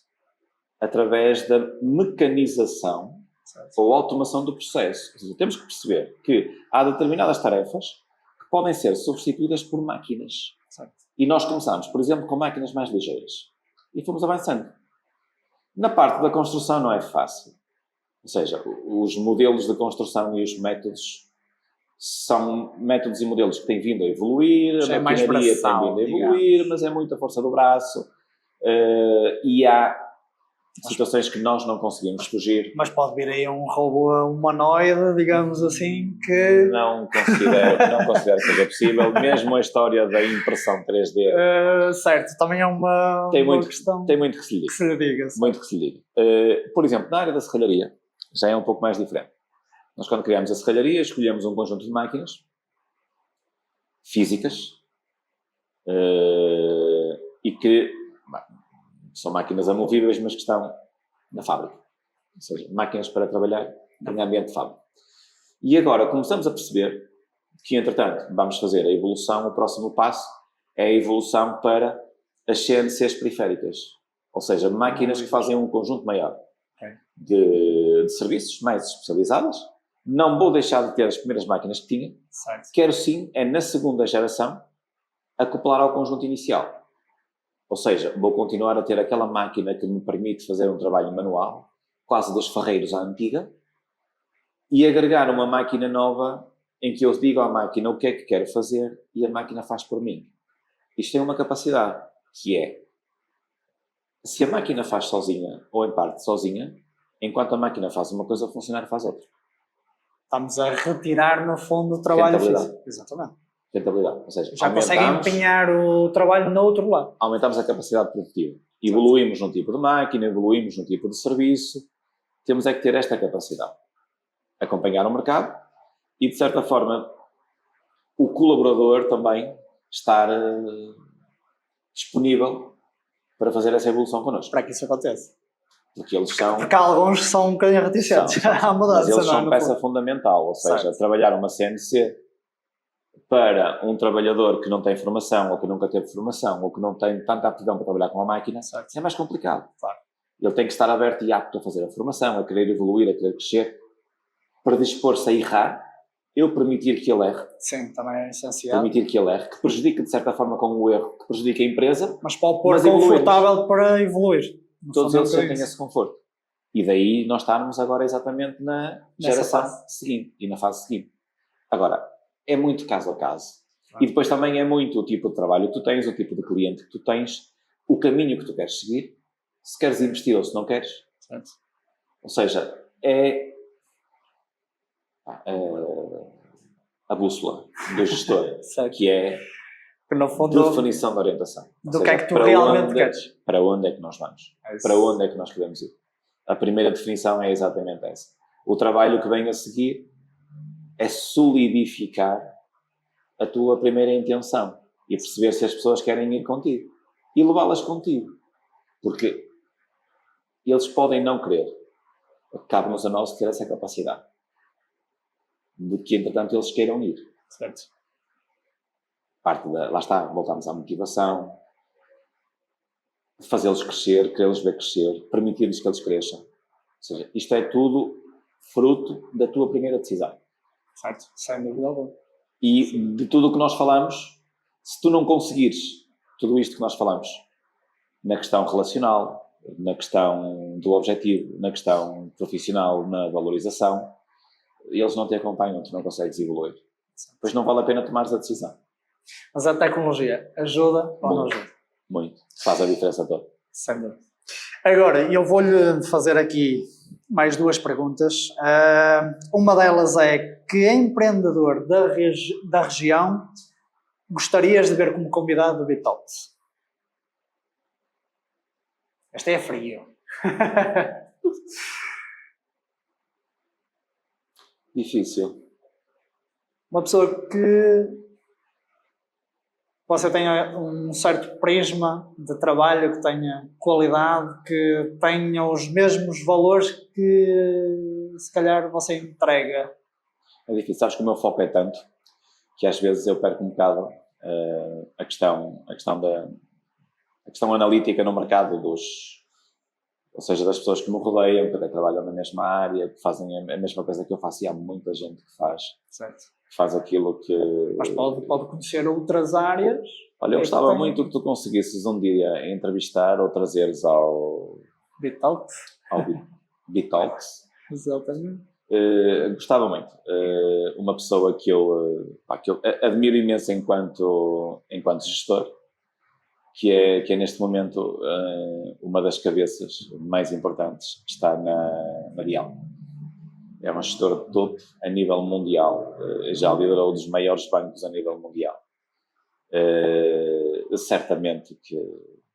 através da mecanização, certo, ou automação do processo. Ou seja, temos que perceber que há determinadas tarefas que podem ser substituídas por máquinas. Certo. E nós começamos, por exemplo, com máquinas mais ligeiras. E fomos avançando. Na parte da construção não é fácil. Ou seja, os modelos de construção e os métodos são métodos e modelos que têm vindo a evoluir, a maquinaria tem vindo a evoluir, mas é muita força do braço. E há situações que nós não conseguimos fugir. Mas pode vir aí um robô humanoide, digamos assim, que... Não considero que seja possível. Mesmo a história da impressão 3D... certo, também é uma questão... Tem muito que se lhe diga. Muito que se lhe diga. Por exemplo, na área da serralharia, já é um pouco mais diferente. Nós, quando criamos a serralharia, escolhemos um conjunto de máquinas físicas e que... são máquinas amovíveis, mas que estão na fábrica. Ou seja, máquinas para trabalhar em ambiente de fábrica. E agora começamos a perceber que, entretanto, vamos fazer a evolução, o próximo passo é a evolução para as CNCs periféricas. Ou seja, máquinas que fazem um conjunto maior de serviços mais especializados. Não vou deixar de ter as primeiras máquinas que tinha. Certo. Quero sim, na segunda geração, acoplar ao conjunto inicial. Ou seja, vou continuar a ter aquela máquina que me permite fazer um trabalho manual, quase dos ferreiros à antiga, e agregar uma máquina nova em que eu digo à máquina o que é que quero fazer e a máquina faz por mim. Isto tem uma capacidade, que é, se a máquina faz sozinha, ou em parte sozinha, enquanto a máquina faz uma coisa, o funcionário faz outra. Estamos a retirar, no fundo, o trabalho físico. Exatamente. Rentabilidade. Ou seja, já conseguem empenhar o trabalho no outro lado. Aumentamos a capacidade produtiva. Evoluímos num tipo de máquina, evoluímos num tipo de serviço. Temos é que ter esta capacidade. Acompanhar o mercado e, de certa forma, o colaborador também estar disponível para fazer essa evolução connosco. Para que isso aconteça. Porque eles são... Porque alguns são um bocadinho reticentes à mudança. Mas eles são peça fundamental. Ou seja, certo, trabalhar uma CNC para um trabalhador que não tem formação, ou que nunca teve formação, ou que não tem tanta aptidão para trabalhar com a máquina, certo, é mais complicado. Claro. Ele tem que estar aberto e apto a fazer a formação, a querer evoluir, a querer crescer, para dispor-se a errar, eu permitir que ele erre. Sim, também é essencial. Permitir que ele erre, que prejudique de certa forma com o erro, que prejudique a empresa. Mas para o pôr confortável para evoluir. Todos eles têm esse conforto. E daí nós estarmos agora exatamente na geração seguinte e na fase seguinte. Agora, é muito caso a caso. Ah. E depois também é muito o tipo de trabalho que tu tens, o tipo de cliente que tu tens, o caminho que tu queres seguir, se queres investir ou se não queres. Certo. Ou seja, é a bússola do gestor, que é no fundo, definição da orientação. Do que é que tu realmente queres. Para onde é que nós vamos? Para onde é que nós queremos ir? A primeira definição é exatamente essa. O trabalho que vem a seguir é solidificar a tua primeira intenção e perceber se as pessoas querem ir contigo e levá-las contigo. Porque eles podem não querer. Cabe-nos a nós ter essa capacidade de que, entretanto, eles queiram ir. Certo. Lá está, voltamos à motivação, fazê-los crescer, querer-los ver crescer, permitir-lhes que eles cresçam. Ou seja, isto é tudo fruto da tua primeira decisão. Certo, sem dúvida alguma. E de tudo o que nós falamos, se tu não conseguires tudo isto que nós falamos, na questão relacional, na questão do objetivo, na questão profissional, na valorização, eles não te acompanham, tu não consegues evoluir. Pois não vale a pena tomares a decisão. Mas a tecnologia ajuda ou não ajuda? Muito. Faz a diferença toda. Sem dúvida. Agora, eu vou-lhe fazer aqui mais 2 perguntas. Uma delas é: que empreendedor da região gostarias de ver como convidado do BeTalks? Esta é frio. Difícil. Uma pessoa que você tenha um certo prisma de trabalho, que tenha qualidade, que tenha os mesmos valores que se calhar você entrega. É difícil. Sabes que o meu foco é tanto que às vezes eu perco um bocado a questão analítica no mercado ou seja, das pessoas que me rodeiam, que até trabalham na mesma área, que fazem a mesma coisa que eu faço, e há muita gente que faz. Certo. Que faz aquilo que... Mas pode conhecer outras áreas. Olha, eu gostava muito que tu conseguisses um dia entrevistar ou trazeres ao BeTalks. Ao BeTalks. Exatamente. Gostava muito. Uma pessoa que eu admiro imenso enquanto gestor, que é neste momento uma das cabeças mais importantes que está na Real. É uma gestora de topo a nível mundial. Já liderou dos maiores bancos a nível mundial. Certamente que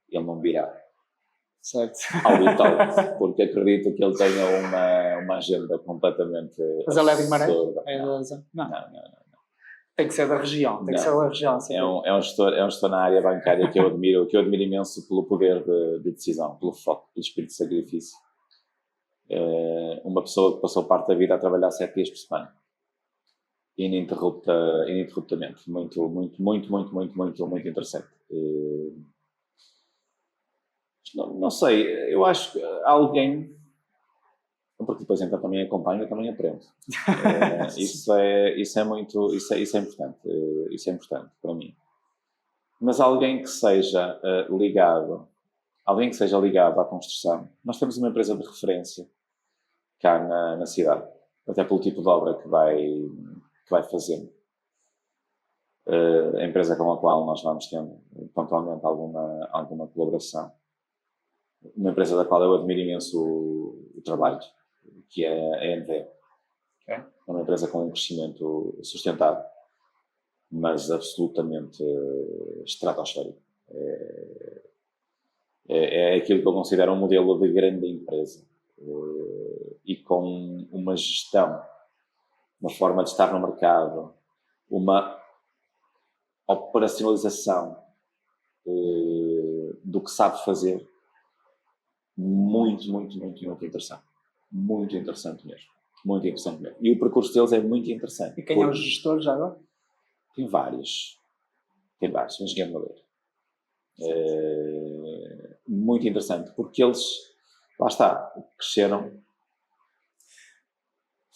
ele não virá certo. ao BeTalks, porque acredito que ele tenha uma agenda completamente Mas ele é de Guimarães? absurda. Não. Tem que ser da região. Tem que ser da região. Sim. É um gestor na área bancária que eu admiro imenso pelo poder de decisão, pelo foco, pelo espírito de sacrifício. Uma pessoa que passou parte da vida a trabalhar 7 dias por semana. Ininterruptamente. Muito interessante. Não sei, eu acho que alguém, porque depois então também acompanho e também aprendo. Isso é importante. Isso é importante para mim. Mas alguém que seja ligado à construção. Nós temos uma empresa de referência cá na cidade, até pelo tipo de obra que vai fazendo. A empresa com a qual nós vamos tendo pontualmente alguma colaboração. Uma empresa da qual eu admiro imenso o trabalho, que é a NV. Okay. É uma empresa com um crescimento sustentado, mas absolutamente estratosférico. É aquilo que eu considero um modelo de grande empresa e com uma gestão, uma forma de estar no mercado, uma operacionalização do que sabe fazer, muito interessante. Muito interessante mesmo. Muito interessante mesmo. E o percurso deles é muito interessante. E quem é o gestor já agora? Tem vários. O engenheiro Madeira. Muito interessante, porque eles, lá está, cresceram.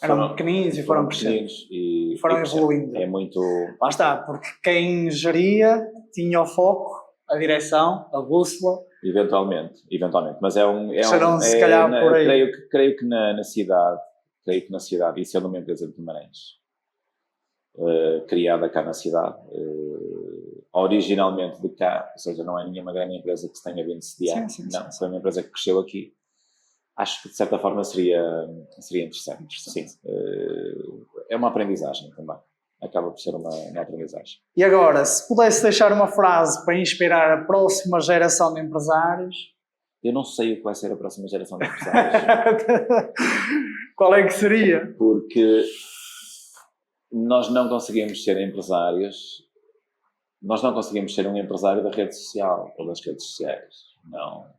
Eram pequeninos e foram crescendo. E foram evoluindo. É muito... Lá está, porque quem geria tinha o foco, a direção, a bússola. Eventualmente. Mas se calhar por aí. Creio que na cidade, e sendo uma empresa de Guimarães, criada cá na cidade, originalmente de cá, ou seja, não é nenhuma grande empresa que se tenha vindo sediar. Não, foi uma empresa que cresceu aqui. Acho que de certa forma seria interessante. Sim. É uma aprendizagem também. Acaba por ser uma aprendizagem. E agora, se pudesse deixar uma frase para inspirar a próxima geração de empresários? Eu não sei o que vai ser a próxima geração de empresários. Qual é que seria? Porque nós não conseguimos ser empresários, nós não conseguimos ser um empresário da rede social ou das redes sociais. Não.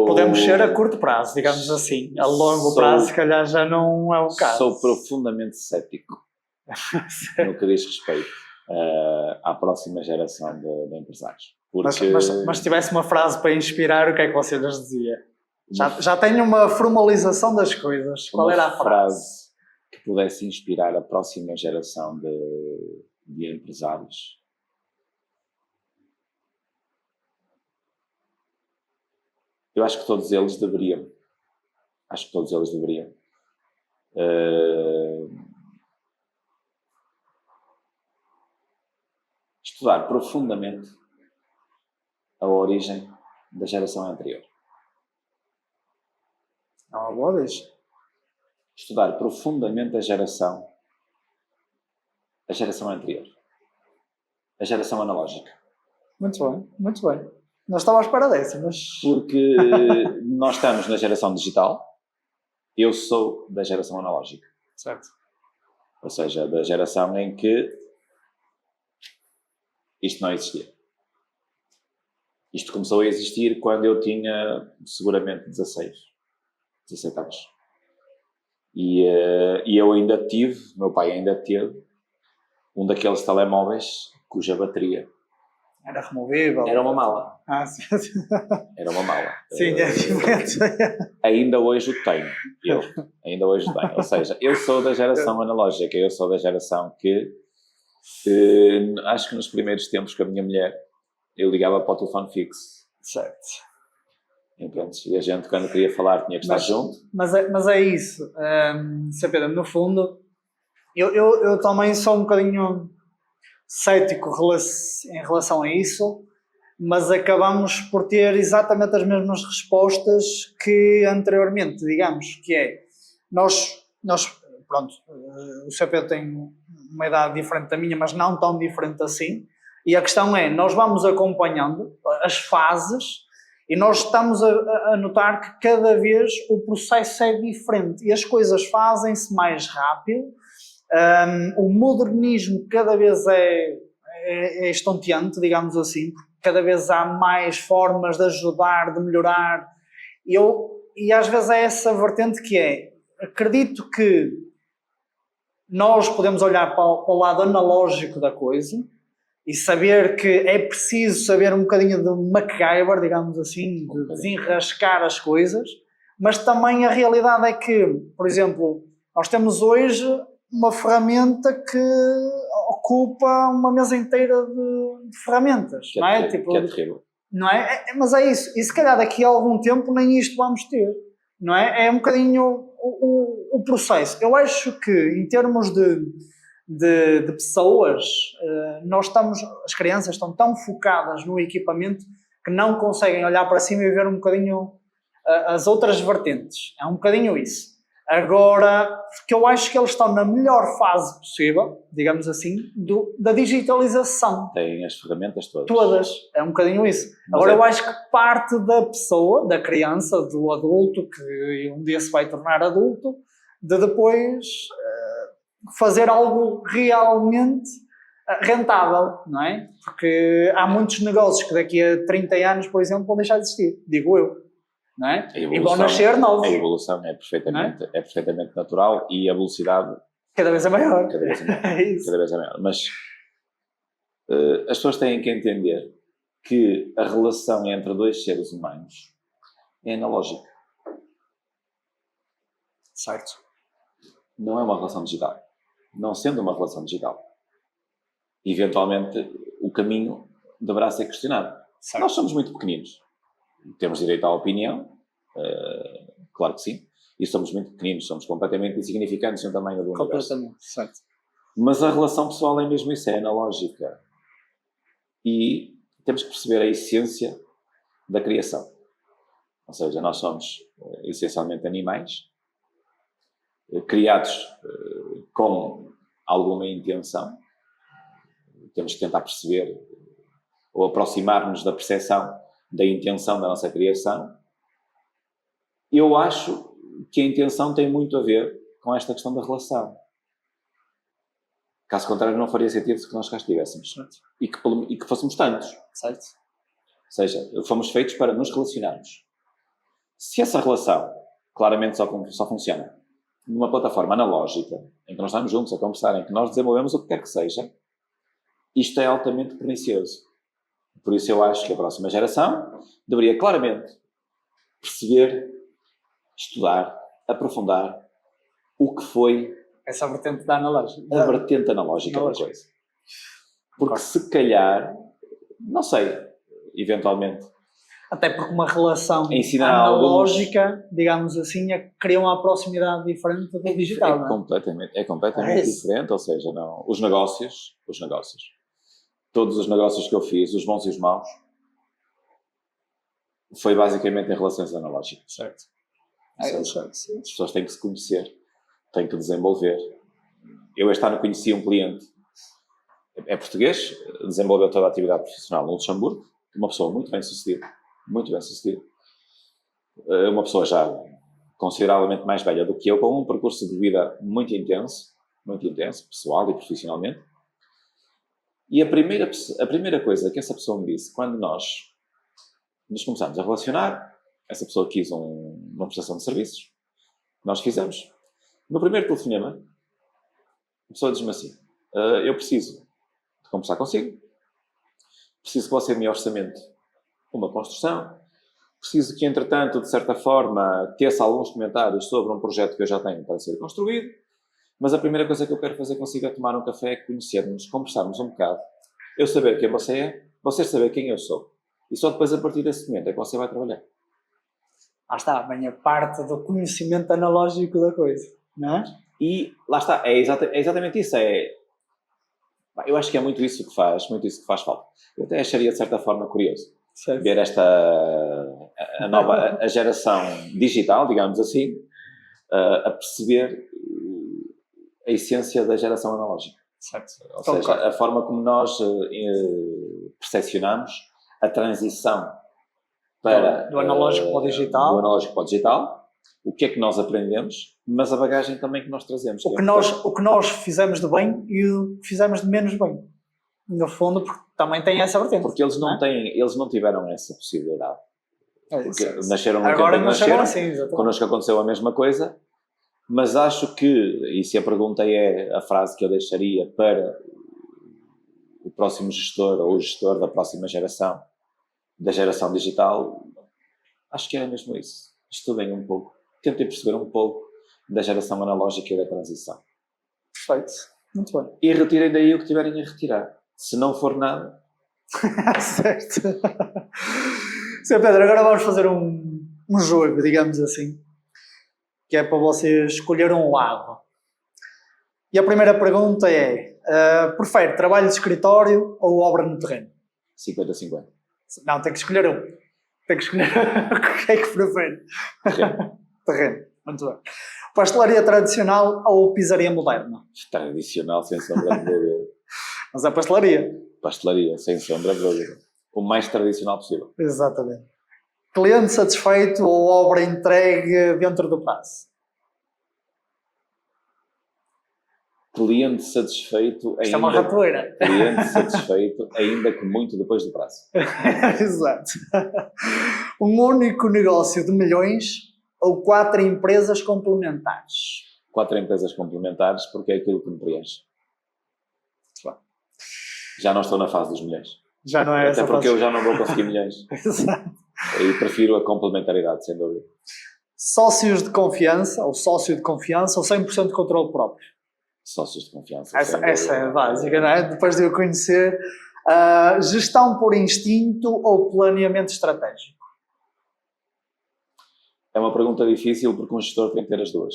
Podemos ser a curto prazo, digamos assim. A longo prazo, se calhar, já não é o caso. Sou profundamente cético no que diz respeito à próxima geração de empresários. Porque... Mas se tivesse uma frase para inspirar, o que é que você lhes dizia? Já tenho uma formalização das coisas. Qual era a frase que pudesse inspirar a próxima geração de empresários? Eu acho que todos eles deveriam. Estudar profundamente a origem da geração anterior. É uma boa vez. Estudar profundamente a geração anterior. A geração analógica. Muito bem, muito bem. Não estava à espera dessa, mas... Porque nós estamos na geração digital, eu sou da geração analógica. Certo. Ou seja, da geração em que isto não existia. Isto começou a existir quando eu tinha seguramente 17 anos. E eu ainda tive, meu pai ainda teve, um daqueles telemóveis cuja bateria era removível. era uma mala. Sim. Era uma mala. Sim, é diferente. Ainda hoje o tenho. Ainda hoje o tenho. Ou seja, eu sou da geração analógica. Eu sou da geração que acho que nos primeiros tempos com a minha mulher eu ligava para o telefone fixo. Certo. E a gente, quando queria falar, tinha que estar junto. Mas é isso. Sr. Pedro, no fundo, eu também sou um bocadinho cético em relação a isso, mas acabamos por ter exatamente as mesmas respostas que anteriormente, digamos, que é, nós pronto, o Sr. Pedro tem uma idade diferente da minha, mas não tão diferente assim, e a questão é, nós vamos acompanhando as fases e nós estamos a notar que cada vez o processo é diferente e as coisas fazem-se mais rápido. O modernismo cada vez é estonteante, digamos assim, porque cada vez há mais formas de ajudar, de melhorar, e às vezes é essa vertente que acredito que nós podemos olhar para o lado analógico da coisa e saber que é preciso saber um bocadinho de MacGyver, digamos assim, de desenrascar as coisas, mas também a realidade é que, por exemplo, nós temos hoje uma ferramenta que ocupa uma mesa inteira de ferramentas, não é? Que é terrível. Não é? Mas é isso. E se calhar daqui a algum tempo nem isto vamos ter, não é? É um bocadinho o processo. Eu acho que em termos de pessoas, as crianças estão tão focadas no equipamento que não conseguem olhar para cima e ver um bocadinho as outras vertentes. É um bocadinho isso. Agora, porque eu acho que eles estão na melhor fase possível, digamos assim, da digitalização. Têm as ferramentas todas. Todas. É um bocadinho isso. Agora, eu acho que parte da pessoa, da criança, do adulto, que um dia se vai tornar adulto, de depois fazer algo realmente rentável, não é? Porque há muitos negócios que daqui a 30 anos, por exemplo, vão deixar de existir, digo eu. Não é? E vão nascer novos. A evolução é perfeitamente natural e a velocidade cada vez é maior. Cada vez é maior. Cada vez é maior. Mas as pessoas têm que entender que a relação entre dois seres humanos é analógica. Certo. Não é uma relação digital. Não sendo uma relação digital, eventualmente o caminho deverá ser questionado. Certo. Nós somos muito pequeninos. Temos direito à opinião, claro que sim, e somos muito pequeninos, somos completamente insignificantes no tamanho do universo. Completamente, certo. Mas a relação pessoal é mesmo isso, é analógica. E temos que perceber a essência da criação. Ou seja, nós somos essencialmente animais, criados com alguma intenção. Temos que tentar perceber ou aproximar-nos da percepção da intenção da nossa criação. Eu acho que a intenção tem muito a ver com esta questão da relação. Caso contrário, não faria sentido que nós cá estivéssemos. E que fôssemos tantos. Certo. Ou seja, fomos feitos para nos relacionarmos. Se essa relação claramente só funciona numa plataforma analógica, em que nós estamos juntos a conversar, em que nós desenvolvemos o que quer que seja, isto é altamente pernicioso. Por isso eu acho que a próxima geração deveria claramente perceber, estudar, aprofundar o que foi essa vertente da analógica. A vertente analógica da coisa. Porque se calhar, não sei, eventualmente... Até porque uma relação ensinar analógica, digamos assim, cria uma proximidade diferente do digital, não é? É completamente diferente, ou seja, não, os negócios, todos os negócios que eu fiz, os bons e os maus, foi basicamente em relações analógicas. Certo. As pessoas têm que se conhecer, têm que desenvolver. Eu este ano conheci um cliente, é português, desenvolveu toda a atividade profissional no Luxemburgo, uma pessoa muito bem sucedida, uma pessoa já consideravelmente mais velha do que eu, com um percurso de vida muito intenso, pessoal e profissionalmente. E a primeira coisa que essa pessoa me disse, quando nós nos começámos a relacionar, essa pessoa quis uma prestação de serviços, nós fizemos. No primeiro telefonema, a pessoa diz-me assim, eu preciso de conversar consigo, preciso que você me orçamente uma construção, preciso que, entretanto, de certa forma, teça alguns comentários sobre um projeto que eu já tenho para ser construído, mas a primeira coisa que eu quero fazer consigo é tomar um café, conhecermos, conversarmos um bocado, eu saber quem você é, você saber quem eu sou. E só depois, a partir desse momento, é que você vai trabalhar. Lá está, vem a parte do conhecimento analógico da coisa, não é? E lá está, é exatamente isso. Eu acho que é muito isso que faz falta. Eu até acharia, de certa forma, curioso ver a geração digital, digamos assim, a perceber a essência da geração analógica. Certo. Ou seja, a forma como nós percepcionamos a transição do analógico para o digital. Do analógico para o digital, o que é que nós aprendemos, mas a bagagem também que nós trazemos. O que nós fizemos de bem e o que fizemos de menos bem. No fundo, porque também tem essa vertente. Porque eles não tiveram essa possibilidade. Porque nasceram no agora tempo nasceram assim, exatamente. Connosco aconteceu a mesma coisa, mas acho que, e se a pergunta é a frase que eu deixaria para o próximo gestor ou o gestor da próxima geração, da geração digital, acho que é mesmo isso. Estudem um pouco, tentem perceber um pouco da geração analógica e da transição. Perfeito, muito bem. E retirem daí o que tiverem a retirar. Se não for nada... Certo. Sr. Pedro, agora vamos fazer um jogo, digamos assim, que é para vocês escolher um lado. E a primeira pergunta é, prefere trabalho de escritório ou obra no terreno? 50-50. Não, tem que escolher um. Tem que escolher o que é que prefere. Terreno. Muito bem. Pastelaria tradicional ou pizzaria moderna? Tradicional, sem sombra de dúvida. Mas é pastelaria. Pastelaria, sem sombra de dúvida. O mais tradicional possível. Exatamente. Cliente satisfeito ou obra entregue dentro do prazo? Cliente satisfeito Isto é uma ratoeira. Cliente satisfeito, ainda que muito depois do prazo. Exato. Um único negócio de milhões ou 4 empresas complementares? 4 empresas complementares, porque é aquilo que me preenche. Já não estou na fase dos milhões. Já não é essa Até porque fase. eu já não vou conseguir milhões. Exato. E prefiro a complementaridade, sem dúvida. Sócios de confiança, ou sócio de confiança, ou 100% de controle próprio? Sócios de confiança. Essa é básica, não é? Depois de eu conhecer. Gestão por instinto ou planeamento estratégico? É uma pergunta difícil porque um gestor tem que ter as duas.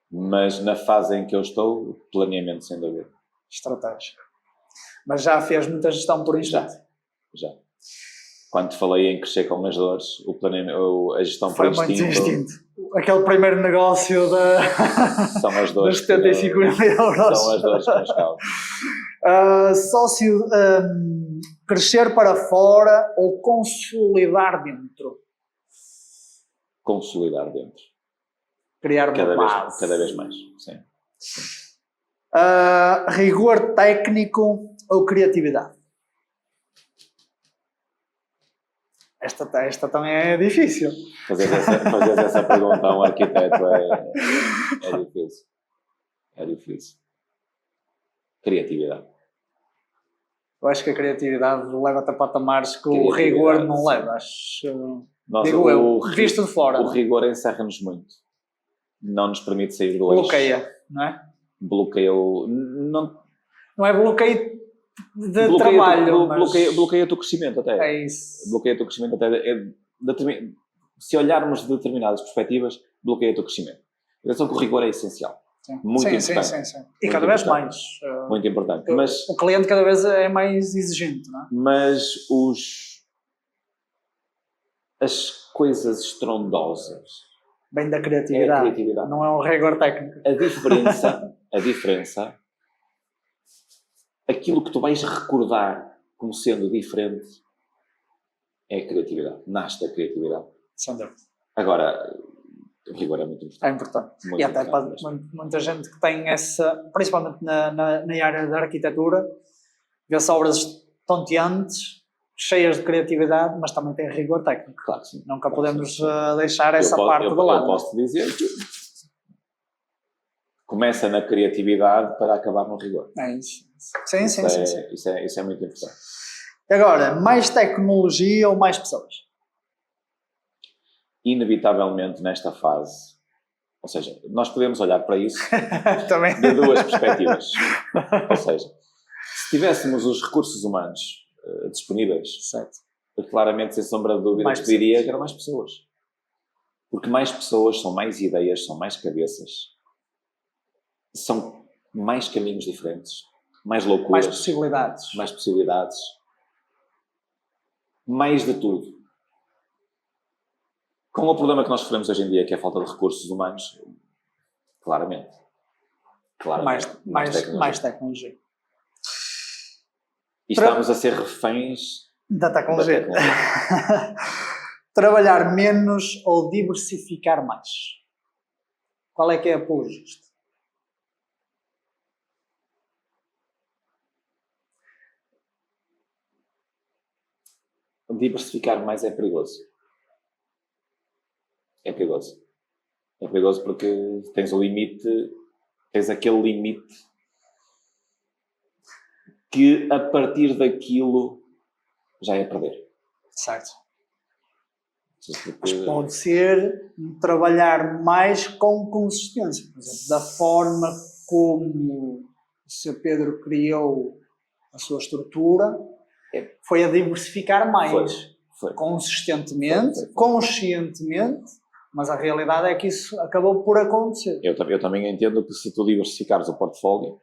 Mas na fase em que eu estou, planeamento, sem dúvida. Estratégico. Mas já fez muita gestão por instinto? Já. Quando te falei em crescer com as dores, a gestão por instinto... Foi muito instinto. Aquele primeiro negócio são as dores. Dos 75 mil euros. São as dores que nos causam. Sócio, crescer para fora ou consolidar dentro? Consolidar dentro. Criar uma base. Cada vez mais, sim. Rigor técnico ou criatividade? Esta também é difícil. Fazer essa pergunta a um arquiteto é difícil. É difícil. Criatividade. Eu acho que a criatividade leva-te a patamares que o rigor não leva. Acho, digo eu, visto de fora. O rigor encerra-nos muito. Não nos permite sair do eixo. Bloqueia, não é? Bloqueia o... Não é bloqueio de trabalho, mas... bloqueia o teu crescimento até. É isso. Bloqueia o teu crescimento até. Se olharmos de determinadas perspectivas, bloqueia o teu crescimento. Atenção que o rigor é essencial. Sim. Muito importante. Sim. E cada vez mais. Muito importante. Mas, o cliente cada vez é mais exigente, não é? Mas as coisas estrondosas... Bem da criatividade. É a criatividade. Não é um rigor técnico. A diferença, aquilo que tu vais recordar como sendo diferente é a criatividade. Nasce da criatividade. Sem dúvida. Agora, o rigor é muito importante. É importante. Muito e até para muita gente que tem essa, principalmente na área da arquitetura, vê-se obras tonteantes, cheias de criatividade, mas também tem rigor técnico. Claro que sim. Nunca podemos deixar essa parte de lado. Eu posso dizer que começa na criatividade para acabar no rigor. É isso. Sim. Isso é muito importante. Agora, mais tecnologia ou mais pessoas? Inevitavelmente nesta fase, ou seja, nós podemos olhar para isso também. de duas perspectivas. Ou seja, se tivéssemos os recursos humanos disponíveis, certo, claramente, sem sombra de dúvida, que diria que eram mais pessoas. Porque mais pessoas são mais ideias, são mais cabeças, são mais caminhos diferentes, mais loucuras, mais possibilidades, mais de tudo. Com o problema que nós sofremos hoje em dia, que é a falta de recursos humanos, claramente mais tecnologia. E estamos a ser reféns da tecnologia. Trabalhar menos ou diversificar mais? Qual é que é a apologia? Diversificar mais é perigoso. É perigoso. É perigoso porque tens o limite, tens aquele limite que a partir daquilo já é perder. Certo. Porque... Mas pode ser trabalhar mais com consistência. Por exemplo, da forma como o Sr. Pedro criou a sua estrutura, foi a diversificar mais. Foi. Consistentemente, conscientemente, mas a realidade é que isso acabou por acontecer. Eu também entendo que se tu diversificares o portfólio,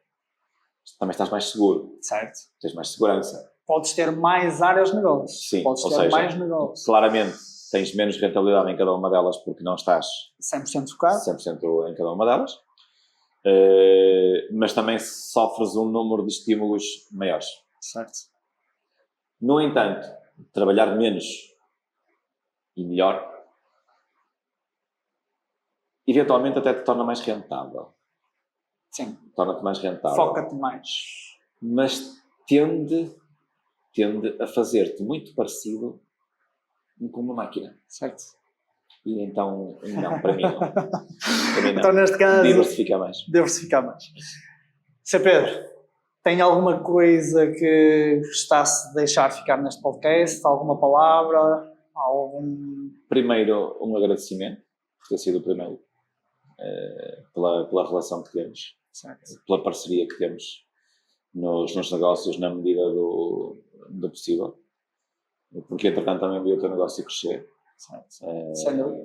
também estás mais seguro. Certo. Tens mais segurança. Podes ter mais áreas de negócio. Sim, podes ter mais negócio. Claramente, tens menos rentabilidade em cada uma delas porque não estás 100% focado. 100% em cada uma delas. Mas também sofres um número de estímulos maiores. Certo. No entanto, trabalhar menos e melhor, eventualmente até te torna mais rentável. Sim. Torna-te mais rentável. Foca-te mais. Mas tende a fazer-te muito parecido com uma máquina. Certo. E então, não, para mim não. Para mim não. Então, neste caso, diversificar mais. Sr. Pedro, tem alguma coisa que gostasse de deixar ficar neste podcast? Alguma palavra? Primeiro, um agradecimento por ter sido o primeiro, pela relação que temos, certo, pela parceria que temos nos negócios na medida do possível, porque entretanto também vi o teu negócio crescer. Sem dúvida.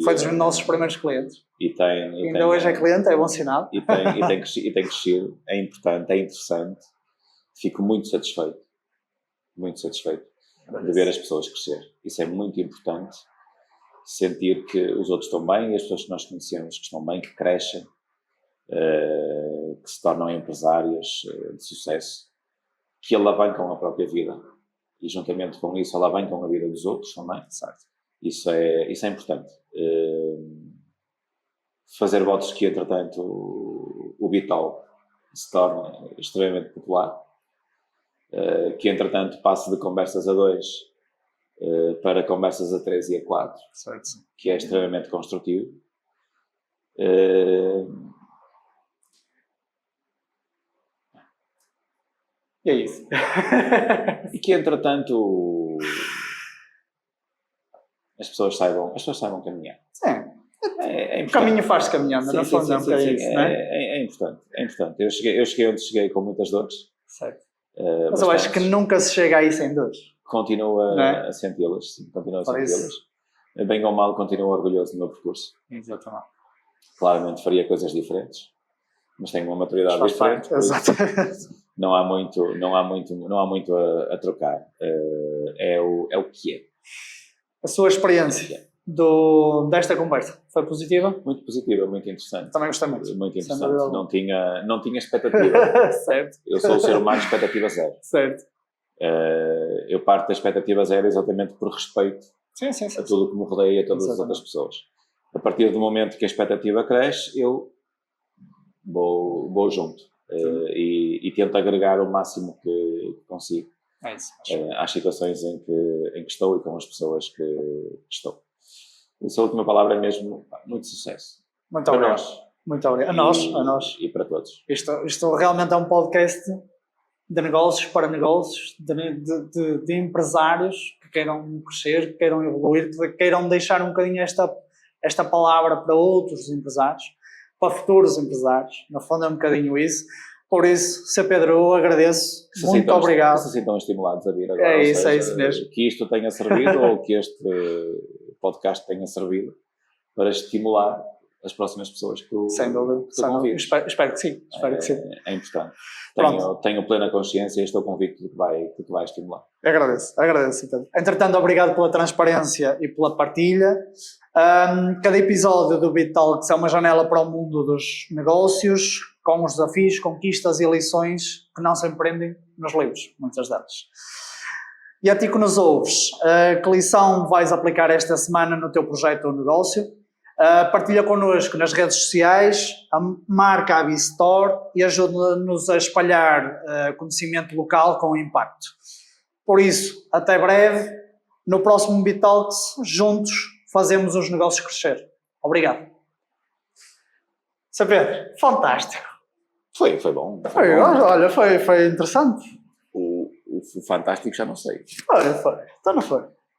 Foi dos nossos primeiros clientes. Ainda hoje é cliente, é bom sinal. E tem crescido, é importante, é interessante. Fico muito satisfeito de ver as pessoas crescer. Isso é muito importante, sentir que os outros estão bem e as pessoas que nós conhecemos que estão bem, que crescem, que se tornam empresárias de sucesso, que alavancam a própria vida. E juntamente com isso alavancam a vida dos outros também. Certo. Isso é importante. Fazer votos que, entretanto, o Vital se torna extremamente popular, que entretanto passa de conversas a 2 para conversas a 3 e a 4, certo. que é extremamente construtivo. E é isso. E que entretanto as pessoas saibam caminhar. Sim. É O caminho faz-se caminhando, na fundo, é um bocadinho isso, não é? É importante, é importante. Eu cheguei onde cheguei com muitas dores. Certo. Mas eu acho que bastantes. nunca se chega aí sem dores. Continuo Não é? a senti-las, sim, continuo a Por isso. senti-las. Bem ou mal, continuo orgulhoso do meu percurso. Exatamente. Claramente faria coisas diferentes, mas tenho uma maturidade Faz diferente. parte, exatamente. Não há muito a trocar. É o que é. A sua experiência desta conversa foi positiva? Muito positiva, muito interessante. Também gostei muito. Muito Sem interessante. dúvida. Não tinha expectativa. Certo. Eu sou o ser humano de expectativa zero. Certo. Eu parto da expectativa zero exatamente por respeito Sim. a tudo o que me rodeia e a todas as Exatamente. outras pessoas. A partir do momento que a expectativa cresce, eu vou junto e tento agregar o máximo que consigo É isso. às situações em que estou e com as pessoas que estou. Essa última palavra é mesmo muito sucesso. Muito Para obrigado. nós. Muito obrigado. A nós. E para todos. Isto realmente é um podcast de negócios para negócios, de empresários que queiram crescer, que queiram evoluir, que queiram deixar um bocadinho esta palavra para outros empresários, para futuros empresários. No fundo é um bocadinho isso. Por isso, Sr. Pedro, eu agradeço. Muito obrigado. Se sintam estimulados a vir agora. É isso, seja, é isso mesmo. Que isto tenha servido ou que este podcast tenha servido para estimular as próximas pessoas que tu Sem dúvida. convido. Espero que sim. Espero que sim. É importante. Pronto. Tenho plena consciência e estou convicto de que te vai estimular. Agradeço, Pedro. Entretanto, obrigado pela transparência e pela partilha. Cada episódio do BitTalks é uma janela para o mundo dos negócios, com os desafios, conquistas e lições que não se aprendem nos livros, muitas delas. E a ti que nos ouves, que lição vais aplicar esta semana no teu projeto ou negócio? Partilha connosco nas redes sociais, marca a B-Store e ajuda-nos a espalhar conhecimento local com impacto. Por isso, até breve, no próximo BitTalks, juntos fazemos os negócios crescer. Obrigado. Sr. Pedro, fantástico. Foi bom. Bom. Olha, foi interessante. O fantástico já não sei. Foi. Então não foi.